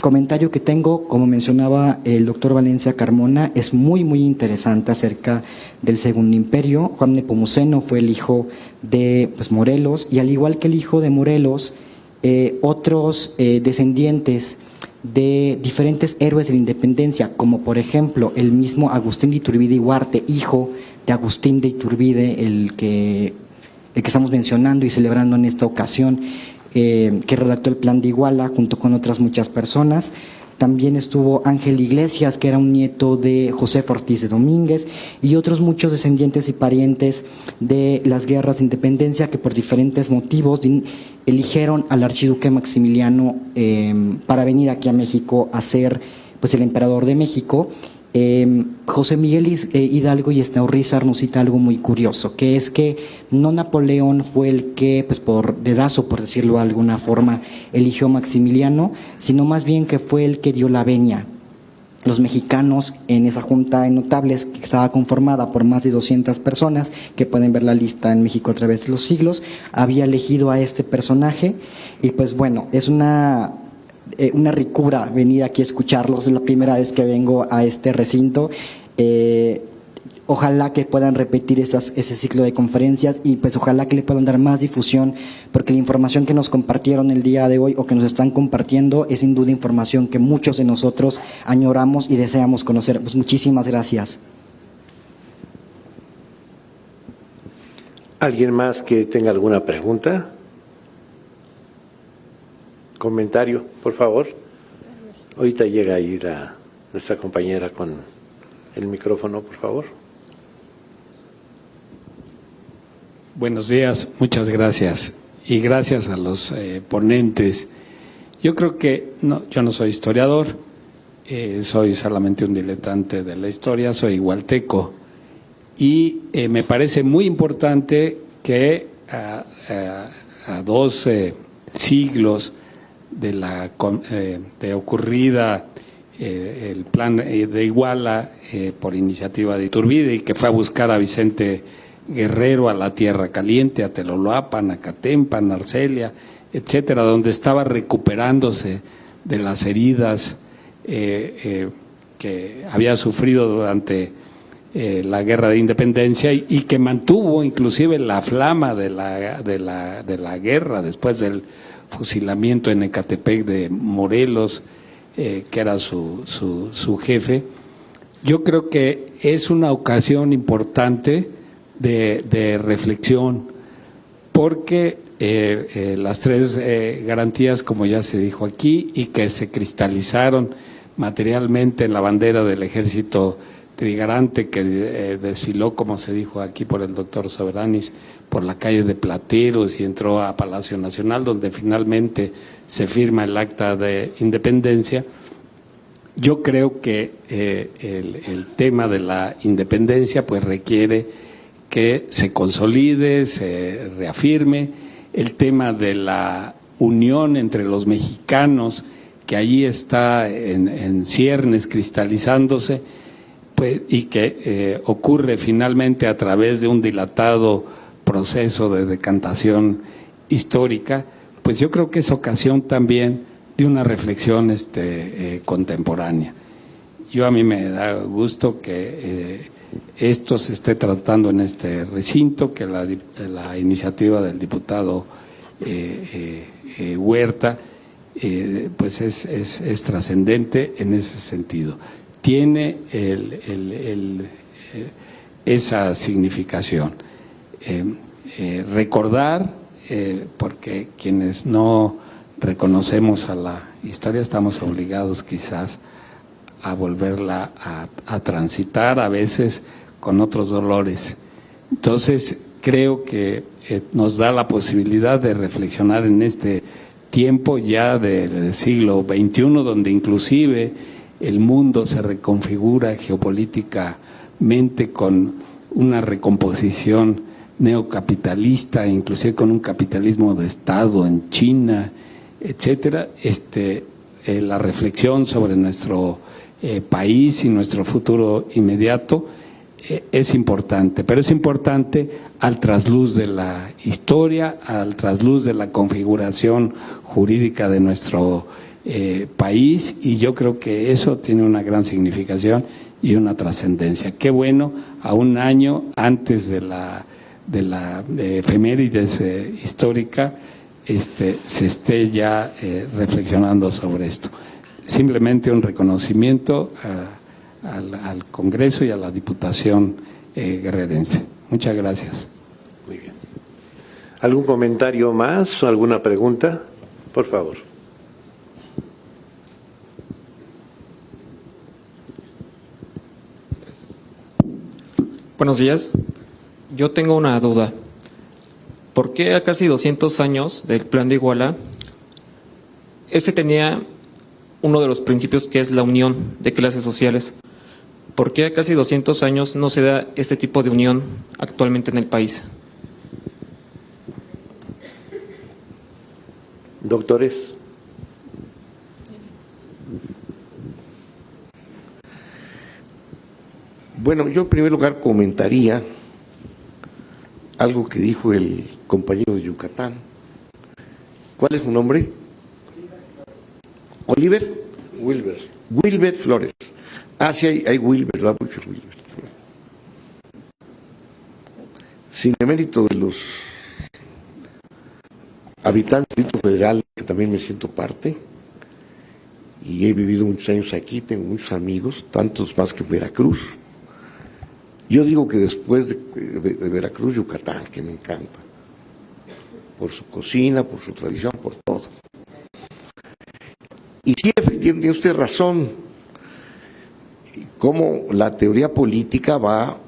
comentario que tengo, como mencionaba el doctor Valencia Carmona, es muy interesante acerca del Segundo Imperio. Juan Nepomuceno fue el hijo de Morelos, y al igual que el hijo de Morelos, otros descendientes de diferentes héroes de la independencia, como por ejemplo el mismo Agustín de Iturbide y Huarte, hijo de Agustín de Iturbide, el que estamos mencionando y celebrando en esta ocasión, que redactó el Plan de Iguala junto con otras muchas personas. También estuvo Ángel Iglesias, que era un nieto de José Ortiz de Domínguez, y otros muchos descendientes y parientes de las guerras de independencia que por diferentes motivos eligieron al archiduque Maximiliano para venir aquí a México a ser pues el emperador de México. José Miguel Hidalgo y Esnaurrizar nos cita algo muy curioso, que es que no Napoleón fue el que, pues por dedazo, por decirlo de alguna forma, eligió a Maximiliano, sino más bien que fue el que dio la venia. Los mexicanos en esa junta de notables, que estaba conformada por más de 200 personas, que pueden ver la lista en México a través de los siglos, había elegido a este personaje, y pues bueno, es una ricura venir aquí a escucharlos. Es la primera vez que vengo a este recinto. Ojalá que puedan repetir ese ciclo de conferencias, y pues ojalá que le puedan dar más difusión, porque la información que nos compartieron el día de hoy o que nos están compartiendo es sin duda información que muchos de nosotros añoramos y deseamos conocer. Pues muchísimas gracias. ¿Alguien más que tenga alguna pregunta? Comentario, por favor. Ahorita llega ahí nuestra compañera con el micrófono, por favor. Buenos días, muchas gracias. Y gracias a los ponentes. Yo creo que, yo no soy historiador, soy solamente un diletante de la historia, soy guateco. Y me parece muy importante que a 2 siglos de ocurrida el plan de Iguala por iniciativa de Iturbide, y que fue a buscar a Vicente Guerrero a la Tierra Caliente, a Teloloapan, a Catempan, a Arcelia, etcétera, donde estaba recuperándose de las heridas que había sufrido durante la Guerra de Independencia, y que mantuvo inclusive la flama de la guerra después del fusilamiento en Ecatepec de Morelos, que era su jefe. Yo creo que es una ocasión importante de reflexión, porque las 3 garantías, como ya se dijo aquí, y que se cristalizaron materialmente en la bandera del Ejército Trigarante, que desfiló, como se dijo aquí por el doctor Soberanis, por la calle de Plateros y entró a Palacio Nacional, donde finalmente se firma el Acta de Independencia. Yo creo que el tema de la independencia pues requiere que se consolide, se reafirme. El tema de la unión entre los mexicanos, que allí está en ciernes cristalizándose, pues, y que ocurre finalmente a través de un dilatado proceso de decantación histórica, pues yo creo que es ocasión también de una reflexión contemporánea. A mí me da gusto que esto se esté tratando en este recinto, que la iniciativa del diputado Huerta pues es trascendente en ese sentido. Tiene esa significación. Recordar, porque quienes no reconocemos a la historia estamos obligados quizás a volverla a transitar, a veces con otros dolores. Entonces, creo que nos da la posibilidad de reflexionar en este tiempo ya del siglo XXI, donde inclusive el mundo se reconfigura geopolíticamente con una recomposición neocapitalista, inclusive con un capitalismo de Estado en China, etcétera. La reflexión sobre nuestro país y nuestro futuro inmediato es importante, pero es importante al trasluz de la historia, al trasluz de la configuración jurídica de nuestro país, y yo creo que eso tiene una gran significación y una trascendencia. Qué bueno, a un año antes de la efemérides histórica, se esté ya reflexionando sobre esto. Simplemente un reconocimiento al Congreso y a la Diputación guerrerense. Muchas gracias. Muy bien. ¿Algún comentario más? ¿Alguna pregunta? Por favor. Buenos días. Yo tengo una duda. ¿Por qué a casi 200 años del Plan de Iguala, tenía uno de los principios que es la unión de clases sociales? ¿Por qué a casi 200 años no se da este tipo de unión actualmente en el país? Doctores. Bueno, yo en primer lugar comentaría algo que dijo el compañero de Yucatán. ¿Cuál es su nombre? ¿Oliver? Wilber. Wilber Flores. Ah, sí, hay Wilber, ¿verdad? Muchos Wilber Flores. Sin demérito de los habitantes del Distrito Federal, que también me siento parte, y he vivido muchos años aquí, tengo muchos amigos, tantos más que en Veracruz. Yo digo que después de Veracruz, Yucatán, que me encanta, por su cocina, por su tradición, por todo. Y sí, efectivamente, tiene usted razón, cómo la teoría política va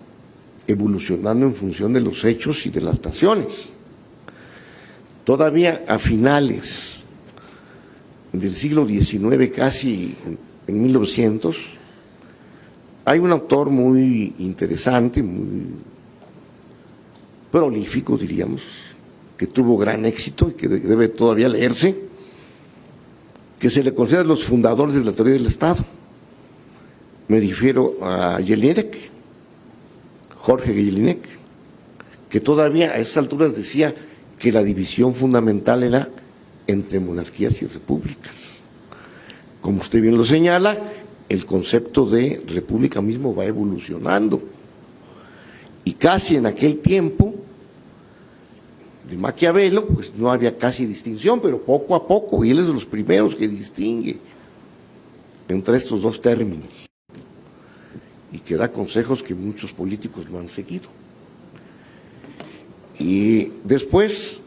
evolucionando en función de los hechos y de las naciones. Todavía a finales del siglo XIX, casi en 1900, hay un autor muy interesante, muy prolífico, diríamos, que tuvo gran éxito y que debe todavía leerse, que se le considera los fundadores de la teoría del Estado. Me refiero a Jelinek, Jorge Jelinek, que todavía a esas alturas decía que la división fundamental era entre monarquías y repúblicas. Como usted bien lo señala, el concepto de república mismo va evolucionando. Y casi en aquel tiempo de Maquiavelo, pues no había casi distinción, pero poco a poco, y él es de los primeros que distingue entre estos dos términos y que da consejos que muchos políticos no han seguido. Y después,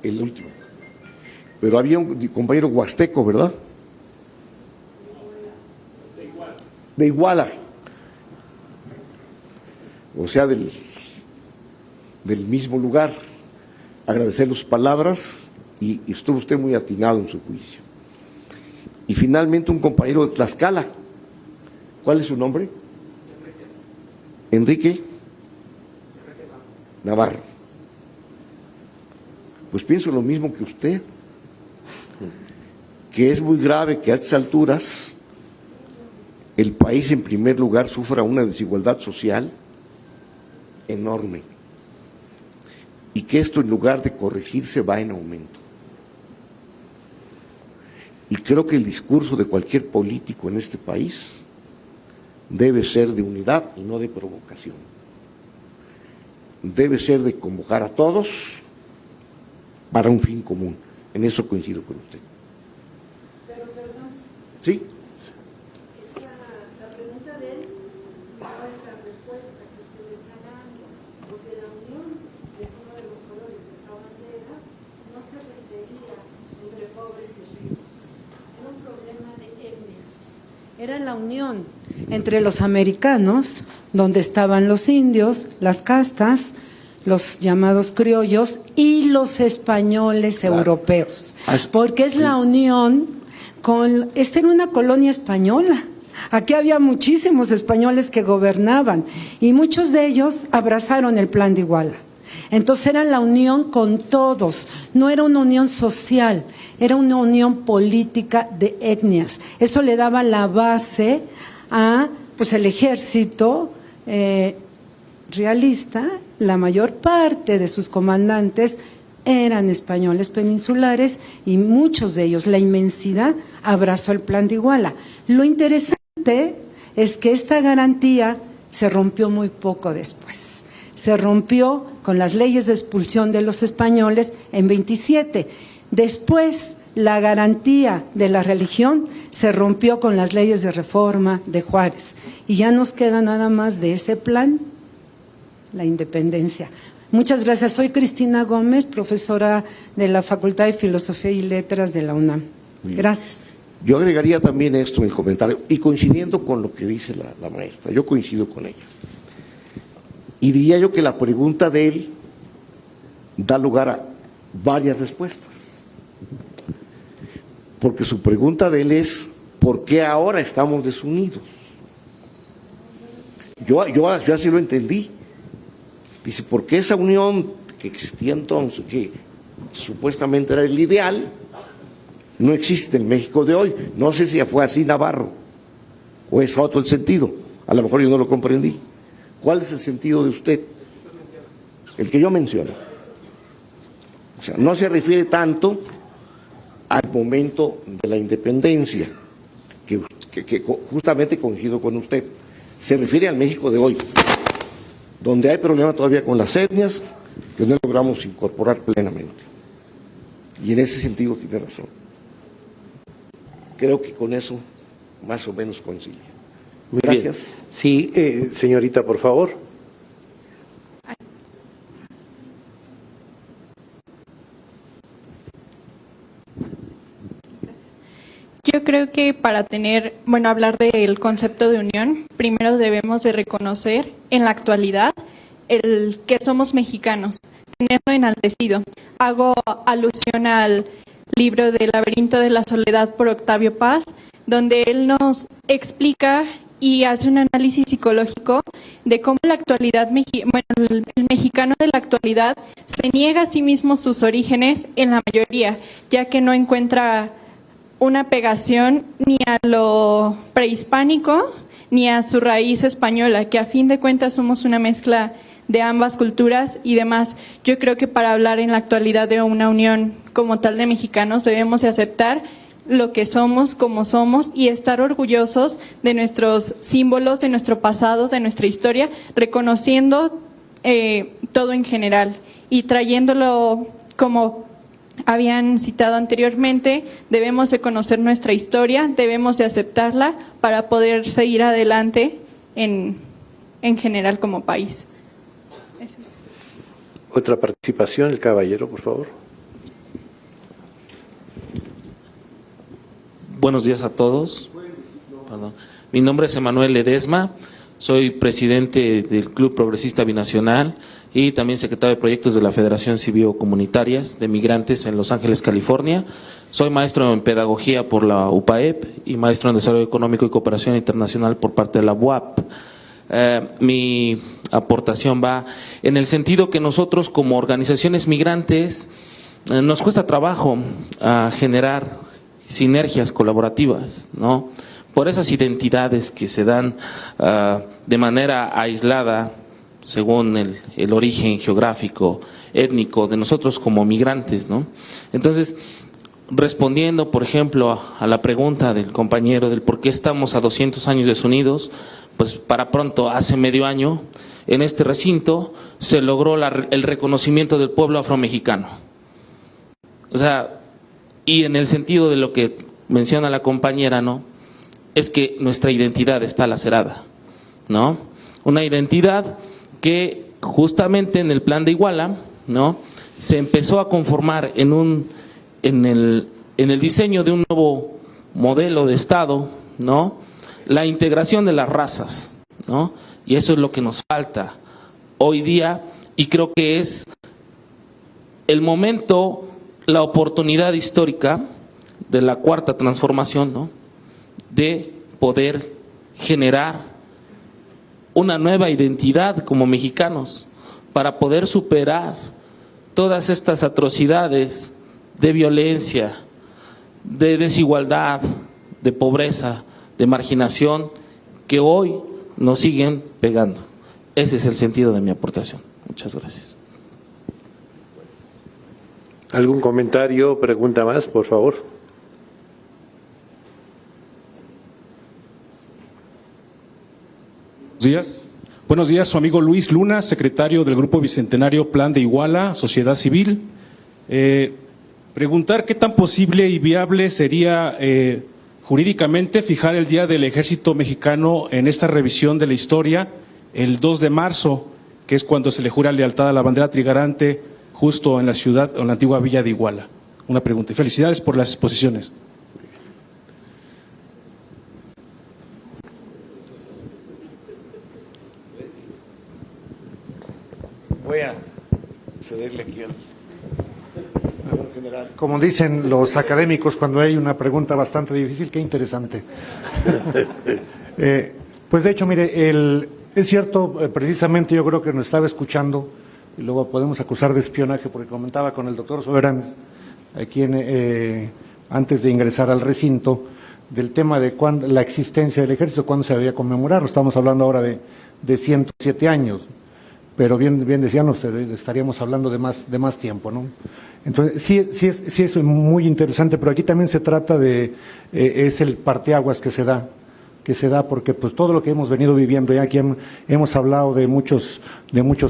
el último, pero había un compañero huasteco, ¿verdad? De Iguala. O sea, del mismo lugar. Agradecer sus palabras y estuvo usted muy atinado en su juicio. Y finalmente un compañero de Tlaxcala. ¿Cuál es su nombre? Enrique Navarro. Pues pienso lo mismo que usted, que es muy grave que a estas alturas el país en primer lugar sufra una desigualdad social enorme y que esto en lugar de corregirse va en aumento. Y creo que el discurso de cualquier político en este país debe ser de unidad y no de provocación. Debe ser de convocar a todos para un fin común. En eso coincido con usted. Pero perdón. ¿Sí? La pregunta de él no es la respuesta que usted está dando, porque la unión es uno de los colores de esta bandera, no se refería entre pobres y ricos, era un problema de etnias, era la unión entre los americanos, donde estaban los indios, las castas, los llamados criollos y los españoles europeos, porque es la unión con, esta era una colonia española, aquí había muchísimos españoles que gobernaban y muchos de ellos abrazaron el Plan de Iguala. Entonces era la unión con todos, no era una unión social, era una unión política de etnias. Eso le daba la base a pues el ejército realista. La mayor parte de sus comandantes eran españoles peninsulares y muchos de ellos, la inmensidad, abrazó el Plan de Iguala. Lo interesante es que esta garantía se rompió muy poco después. Se rompió con las leyes de expulsión de los españoles en 27. Después, la garantía de la religión se rompió con las leyes de reforma de Juárez. Y ya nos queda nada más de ese plan, la independencia. Muchas gracias. Soy Cristina Gómez, profesora de la Facultad de Filosofía y Letras de la UNAM. Gracias. Yo agregaría también esto en el comentario, y coincidiendo con lo que dice la maestra, yo coincido con ella. Y diría yo que la pregunta de él da lugar a varias respuestas. Porque su pregunta de él es, ¿por qué ahora estamos desunidos? Yo así lo entendí. Dice, ¿por qué esa unión que existía entonces, que supuestamente era el ideal, no existe en México de hoy? No sé si fue así Navarro, o es otro el sentido. A lo mejor yo no lo comprendí. ¿Cuál es el sentido de usted? El que yo menciono. O sea, no se refiere tanto al momento de la independencia, que justamente coincido con usted. Se refiere al México de hoy, donde hay problema todavía con las etnias que no logramos incorporar plenamente. Y en ese sentido tiene razón. Creo que con eso más o menos coincide. Muy Gracias. bien. Sí, señorita, por favor. Yo creo que para tener, hablar del concepto de unión, primero debemos de reconocer en la actualidad el que somos mexicanos, tenerlo enaltecido. Hago alusión al libro del Laberinto de la Soledad por Octavio Paz, donde él nos explica y hace un análisis psicológico de cómo la actualidad, el mexicano de la actualidad se niega a sí mismo sus orígenes en la mayoría, ya que no encuentra una pegación ni a lo prehispánico ni a su raíz española, que a fin de cuentas somos una mezcla de ambas culturas y demás. Yo creo que para hablar en la actualidad de una unión como tal de mexicanos debemos de aceptar lo que somos, como somos, y estar orgullosos de nuestros símbolos, de nuestro pasado, de nuestra historia, reconociendo todo en general y trayéndolo como habían citado anteriormente. Debemos de conocer nuestra historia, debemos de aceptarla para poder seguir adelante en general como país. Eso. Otra participación, el caballero, por favor. Buenos días a todos. Perdón. Mi nombre es Emanuel Ledesma, soy presidente del Club Progresista Binacional y también secretario de Proyectos de la Federación Cívico-Comunitarias de Migrantes en Los Ángeles, California. Soy maestro en Pedagogía por la UPAEP y maestro en Desarrollo Económico y Cooperación Internacional por parte de la UAP. Mi aportación va en el sentido que nosotros como organizaciones migrantes nos cuesta trabajo generar sinergias colaborativas, ¿no? Por esas identidades que se dan de manera aislada según el origen geográfico, étnico de nosotros como migrantes, ¿no? Entonces, respondiendo, por ejemplo, a la pregunta del compañero del por qué estamos a 200 años desunidos, pues para pronto, hace medio año, en este recinto se logró el reconocimiento del pueblo afromexicano. O sea, y en el sentido de lo que menciona la compañera, ¿no? Es que nuestra identidad está lacerada, ¿no? Una identidad que justamente en el plan de Iguala, ¿no? Se empezó a conformar en el diseño de un nuevo modelo de Estado, ¿no? La integración de las razas, ¿no? Y eso es lo que nos falta hoy día, y creo que es el momento, la oportunidad histórica de la cuarta transformación, ¿no? De poder generar una nueva identidad como mexicanos para poder superar todas estas atrocidades de violencia, de desigualdad, de pobreza, de marginación que hoy nos siguen pegando. Ese es el sentido de mi aportación. Muchas gracias. ¿Algún comentario, pregunta más, por favor? Buenos días, su amigo Luis Luna, secretario del Grupo Bicentenario Plan de Iguala, Sociedad Civil. Preguntar qué tan posible y viable sería jurídicamente fijar el Día del Ejército Mexicano en esta revisión de la historia, el 2 de marzo, que es cuando se le jura lealtad a la bandera trigarante justo en la ciudad, en la antigua villa de Iguala. Una pregunta. Y felicidades por las exposiciones. Voy a cederle aquí al general. Como dicen los académicos cuando hay una pregunta bastante difícil, qué interesante. Pues de hecho, mire, es cierto, precisamente yo creo que nos estaba escuchando, y luego podemos acusar de espionaje, porque comentaba con el doctor Soberanes, aquí antes de ingresar al recinto, del tema de la existencia del ejército, cuándo se debía conmemorar. Estamos hablando ahora de 107 años. Pero bien decían ustedes, estaríamos hablando de más tiempo, ¿no? Entonces, sí es muy interesante, pero aquí también se trata es el parteaguas que se da, porque pues todo lo que hemos venido viviendo, ya aquí hemos hablado de muchos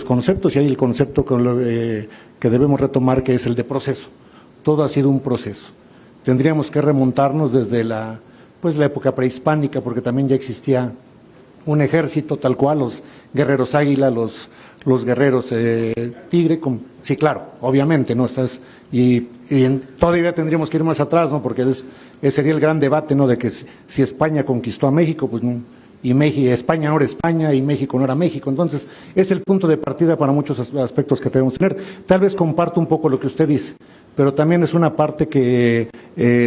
conceptos, y hay el concepto que debemos retomar, que es el de proceso. Todo ha sido un proceso. Tendríamos que remontarnos desde la época prehispánica, porque también ya existía un ejército tal cual, los guerreros águila, los guerreros tigre, sí, claro, obviamente, ¿no? Todavía tendríamos que ir más atrás, ¿no? Porque ese sería el gran debate, ¿no? De que si España conquistó a México, pues no, y España no era España y México no era México. Entonces, es el punto de partida para muchos aspectos que debemos tener. Tal vez comparto un poco lo que usted dice, pero también es una parte que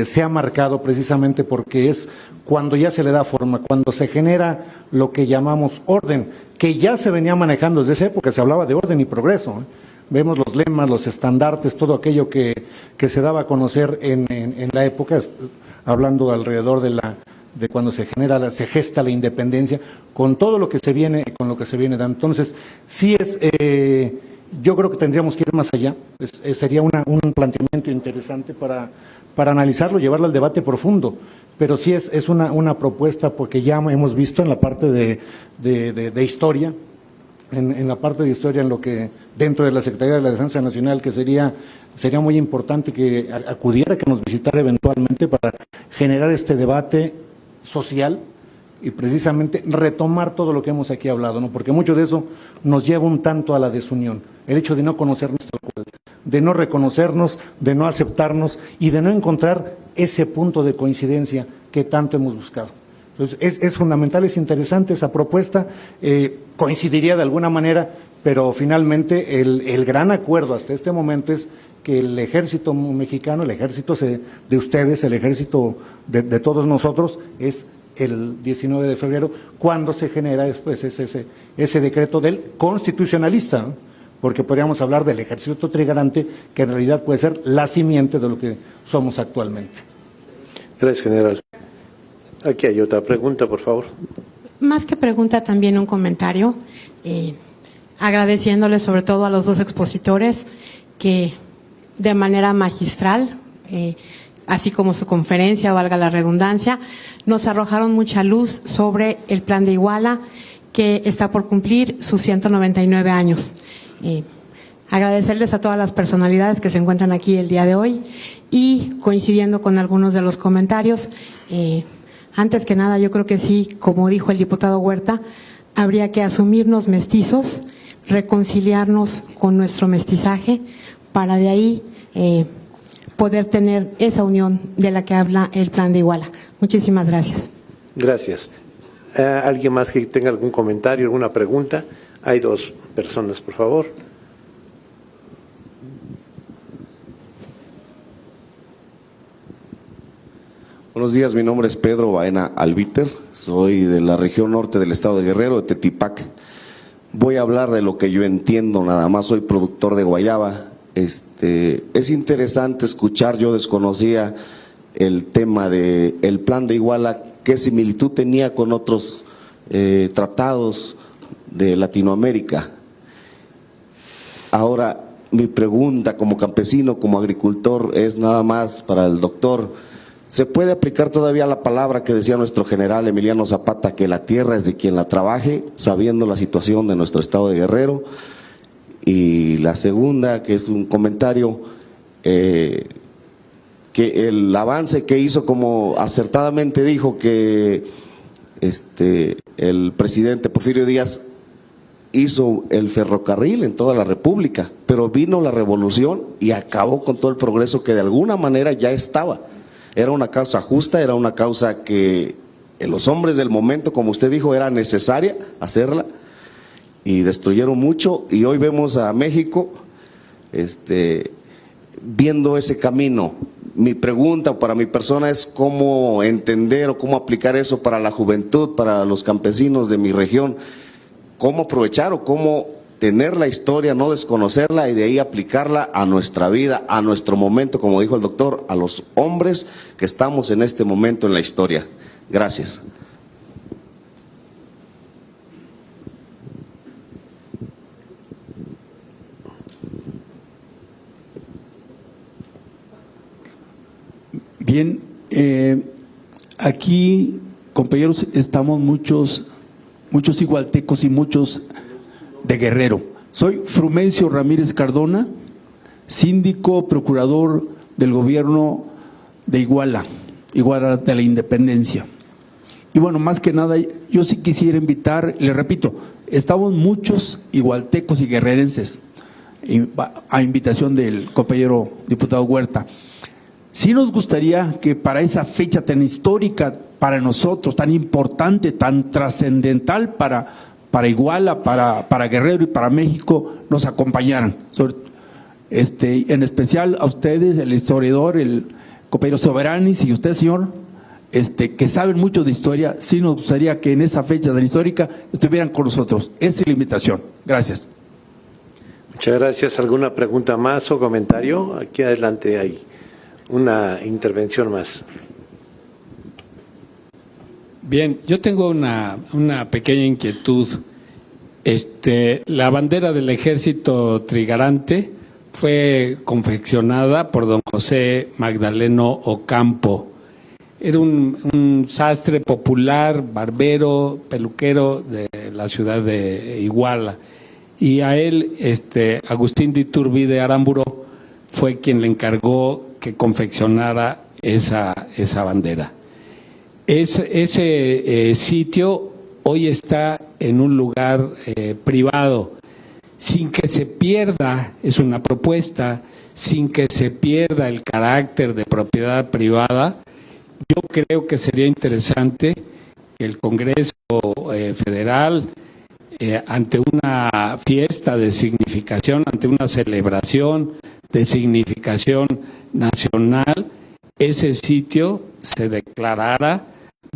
se ha marcado precisamente porque es cuando ya se le da forma, cuando se genera lo que llamamos orden, que ya se venía manejando desde esa época, se hablaba de orden y progreso, ¿eh? Vemos los lemas, los estandartes, todo aquello que se daba a conocer en la época, hablando alrededor de cuando se gesta la independencia, con todo lo que se viene dando. Entonces, sí yo creo que tendríamos que ir más allá. Sería un planteamiento interesante para analizarlo, llevarlo al debate profundo. Pero sí es una propuesta, porque ya hemos visto en la parte de historia, en la parte de historia, en lo que dentro de la Secretaría de la Defensa Nacional, que sería muy importante que acudiera, que nos visitara eventualmente para generar este debate social y precisamente retomar todo lo que hemos aquí hablado, ¿no? Porque mucho de eso nos lleva un tanto a la desunión, el hecho de no conocernos tal cual, de no reconocernos, de no aceptarnos y de no encontrar ese punto de coincidencia que tanto hemos buscado. Entonces, es fundamental, es interesante esa propuesta, coincidiría de alguna manera, pero finalmente el gran acuerdo hasta este momento es que el ejército mexicano, el ejército de ustedes, el ejército de todos nosotros, es el 19 de febrero, cuando se genera después ese decreto del constitucionalista, ¿no? Porque podríamos hablar del ejército trigarante, que en realidad puede ser la simiente de lo que somos actualmente. Gracias, general. Aquí hay otra pregunta, por favor. Más que pregunta, también un comentario, agradeciéndole sobre todo a los dos expositores que de manera magistral, así como su conferencia, valga la redundancia, nos arrojaron mucha luz sobre el plan de Iguala, que está por cumplir sus 199 años. Agradecerles a todas las personalidades que se encuentran aquí el día de hoy y coincidiendo con algunos de los comentarios, antes que nada yo creo que sí, como dijo el diputado Huerta, habría que asumirnos mestizos, reconciliarnos con nuestro mestizaje para de ahí poder tener esa unión de la que habla el plan de Iguala. Muchísimas gracias. Gracias. ¿Alguien más que tenga algún comentario, alguna pregunta? Hay dos personas, por favor. Buenos días, mi nombre es Pedro Baena Albiter, soy de la región norte del estado de Guerrero, de Tetipac. Voy a hablar de lo que yo entiendo, nada más soy productor de guayaba. Es interesante escuchar, yo desconocía el tema del plan de Iguala, qué similitud tenía con otros tratados de Latinoamérica. Ahora, mi pregunta como campesino, como agricultor, es nada más para el doctor. ¿Se puede aplicar todavía la palabra que decía nuestro general Emiliano Zapata, que la tierra es de quien la trabaje, sabiendo la situación de nuestro estado de Guerrero? Y la segunda, que es un comentario, que el avance que hizo, como acertadamente dijo que el presidente Porfirio Díaz hizo el ferrocarril en toda la República, pero vino la revolución y acabó con todo el progreso que de alguna manera ya estaba. Era una causa justa, era una causa que los hombres del momento, como usted dijo, era necesaria hacerla, y destruyeron mucho, y hoy vemos a México viendo ese camino. Mi pregunta para mi persona es cómo entender o cómo aplicar eso para la juventud, para los campesinos de mi región, cómo aprovechar o cómo tener la historia, no desconocerla y de ahí aplicarla a nuestra vida, a nuestro momento, como dijo el doctor, a los hombres que estamos en este momento en la historia. Gracias. Bien, aquí, compañeros, estamos muchos igualtecos y muchos de Guerrero. Soy Frumencio Ramírez Cardona, síndico, procurador del gobierno de Iguala de la Independencia. Y bueno, más que nada, yo sí quisiera invitar, le repito, estamos muchos igualtecos y guerrerenses, a invitación del compañero diputado Huerta. Sí nos gustaría que para esa fecha tan histórica para nosotros, tan importante, tan trascendental para Iguala, para Guerrero y para México, nos acompañaran. En especial a ustedes, el historiador, el compañero Soberanis, y usted, señor, que saben mucho de historia, sí nos gustaría que en esa fecha tan histórica estuvieran con nosotros. Esta es la invitación. Gracias. Muchas gracias. ¿Alguna pregunta más o comentario? Aquí adelante hay una intervención más. Bien, yo tengo una pequeña inquietud. La bandera del Ejército Trigarante fue confeccionada por don José Magdaleno Ocampo. Era un sastre popular, barbero, peluquero de la ciudad de Iguala. Y a él, Agustín de Iturbide Aramburo, fue quien le encargó que confeccionara esa bandera. Ese sitio hoy está en un lugar privado, sin que se pierda, es una propuesta, sin que se pierda el carácter de propiedad privada. Yo creo que sería interesante que el Congreso Federal, ante una fiesta de significación, ante una celebración de significación nacional, ese sitio se declarara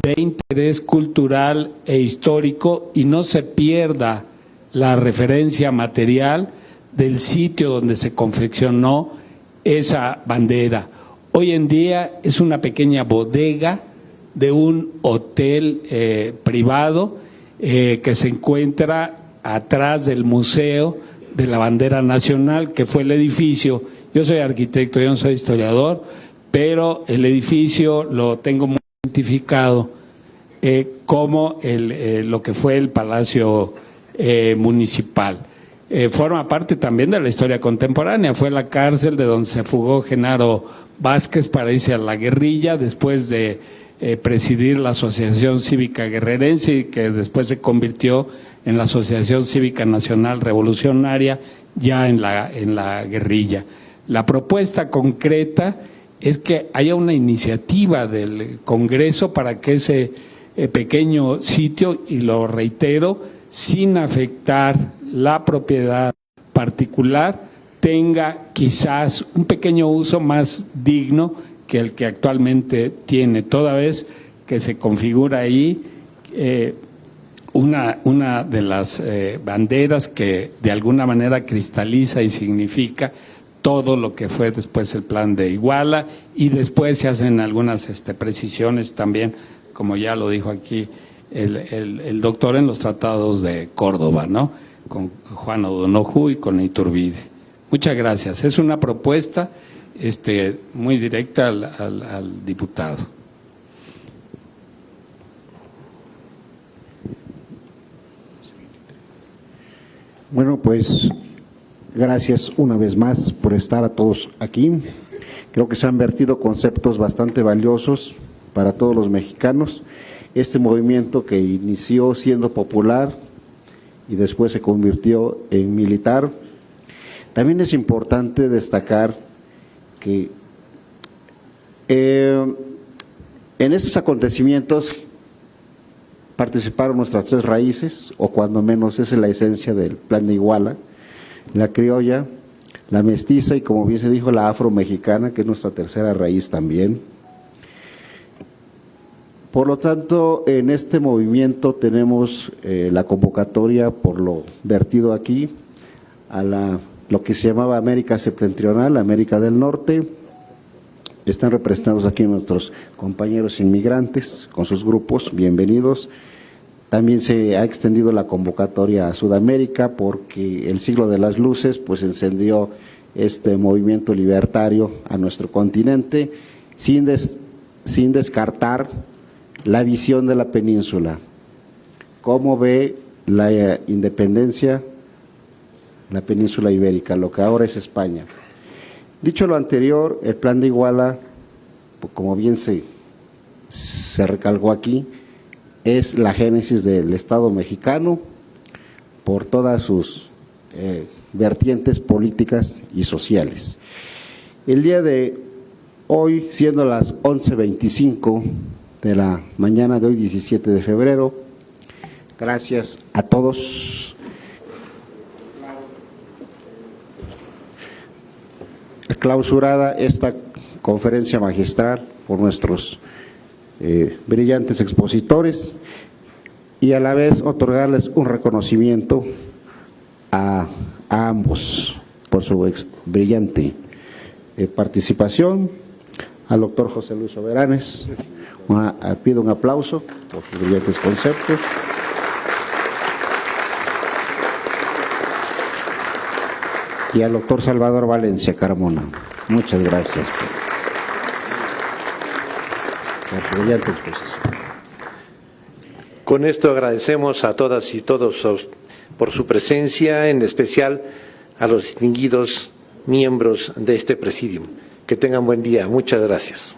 de interés cultural e histórico y no se pierda la referencia material del sitio donde se confeccionó esa bandera. Hoy en día es una pequeña bodega de un hotel privado que se encuentra atrás del Museo de la Bandera Nacional, que fue el edificio. Yo soy arquitecto, yo no soy historiador, pero el edificio lo tengo muy identificado como lo que fue el Palacio Municipal. Forma parte también de la historia contemporánea, fue la cárcel de donde se fugó Genaro Vázquez para irse a la guerrilla después de presidir la Asociación Cívica Guerrerense, y que después se convirtió en la Asociación Cívica Nacional Revolucionaria ya en la guerrilla. La propuesta concreta es que haya una iniciativa del Congreso para que ese pequeño sitio, y lo reitero, sin afectar la propiedad particular, tenga quizás un pequeño uso más digno que el que actualmente tiene, toda vez que se configura ahí una de las banderas que de alguna manera cristaliza y significa todo lo que fue después el plan de Iguala, y después se hacen algunas precisiones también, como ya lo dijo aquí el doctor, en los tratados de Córdoba, ¿no? Con Juan O'Donoghue y con Iturbide. Muchas gracias. Es una propuesta muy directa al diputado. Bueno, pues gracias una vez más por estar a todos aquí. Creo que se han vertido conceptos bastante valiosos para todos los mexicanos. Este movimiento que inició siendo popular y después se convirtió en militar. También es importante destacar que en estos acontecimientos participaron nuestras tres raíces, o cuando menos esa es la esencia del plan de Iguala: la criolla, la mestiza y, como bien se dijo, la afro-mexicana, que es nuestra tercera raíz también. Por lo tanto, en este movimiento tenemos la convocatoria, por lo vertido aquí, a lo que se llamaba América Septentrional, América del Norte. Están representados aquí nuestros compañeros inmigrantes con sus grupos, bienvenidos. También se ha extendido la convocatoria a Sudamérica, porque el siglo de las luces pues encendió este movimiento libertario a nuestro continente, sin descartar la visión de la península. ¿Cómo ve la independencia la península ibérica, lo que ahora es España? Dicho lo anterior, el plan de Iguala, como bien se recalcó aquí, es la génesis del Estado mexicano por todas sus vertientes políticas y sociales. El día de hoy, siendo las 11:25 de la mañana de hoy, 17 de febrero, gracias a todos. Clausurada esta conferencia magistral por nuestros brillantes expositores, y a la vez otorgarles un reconocimiento a ambos por su brillante participación. Al doctor José Luis Soberanes, pido un aplauso por sus brillantes conceptos. Y al doctor Salvador Valencia Carmona, muchas gracias por su brillante exposición. Con esto agradecemos a todas y todos por su presencia, en especial a los distinguidos miembros de este presidium. Que tengan buen día. Muchas gracias.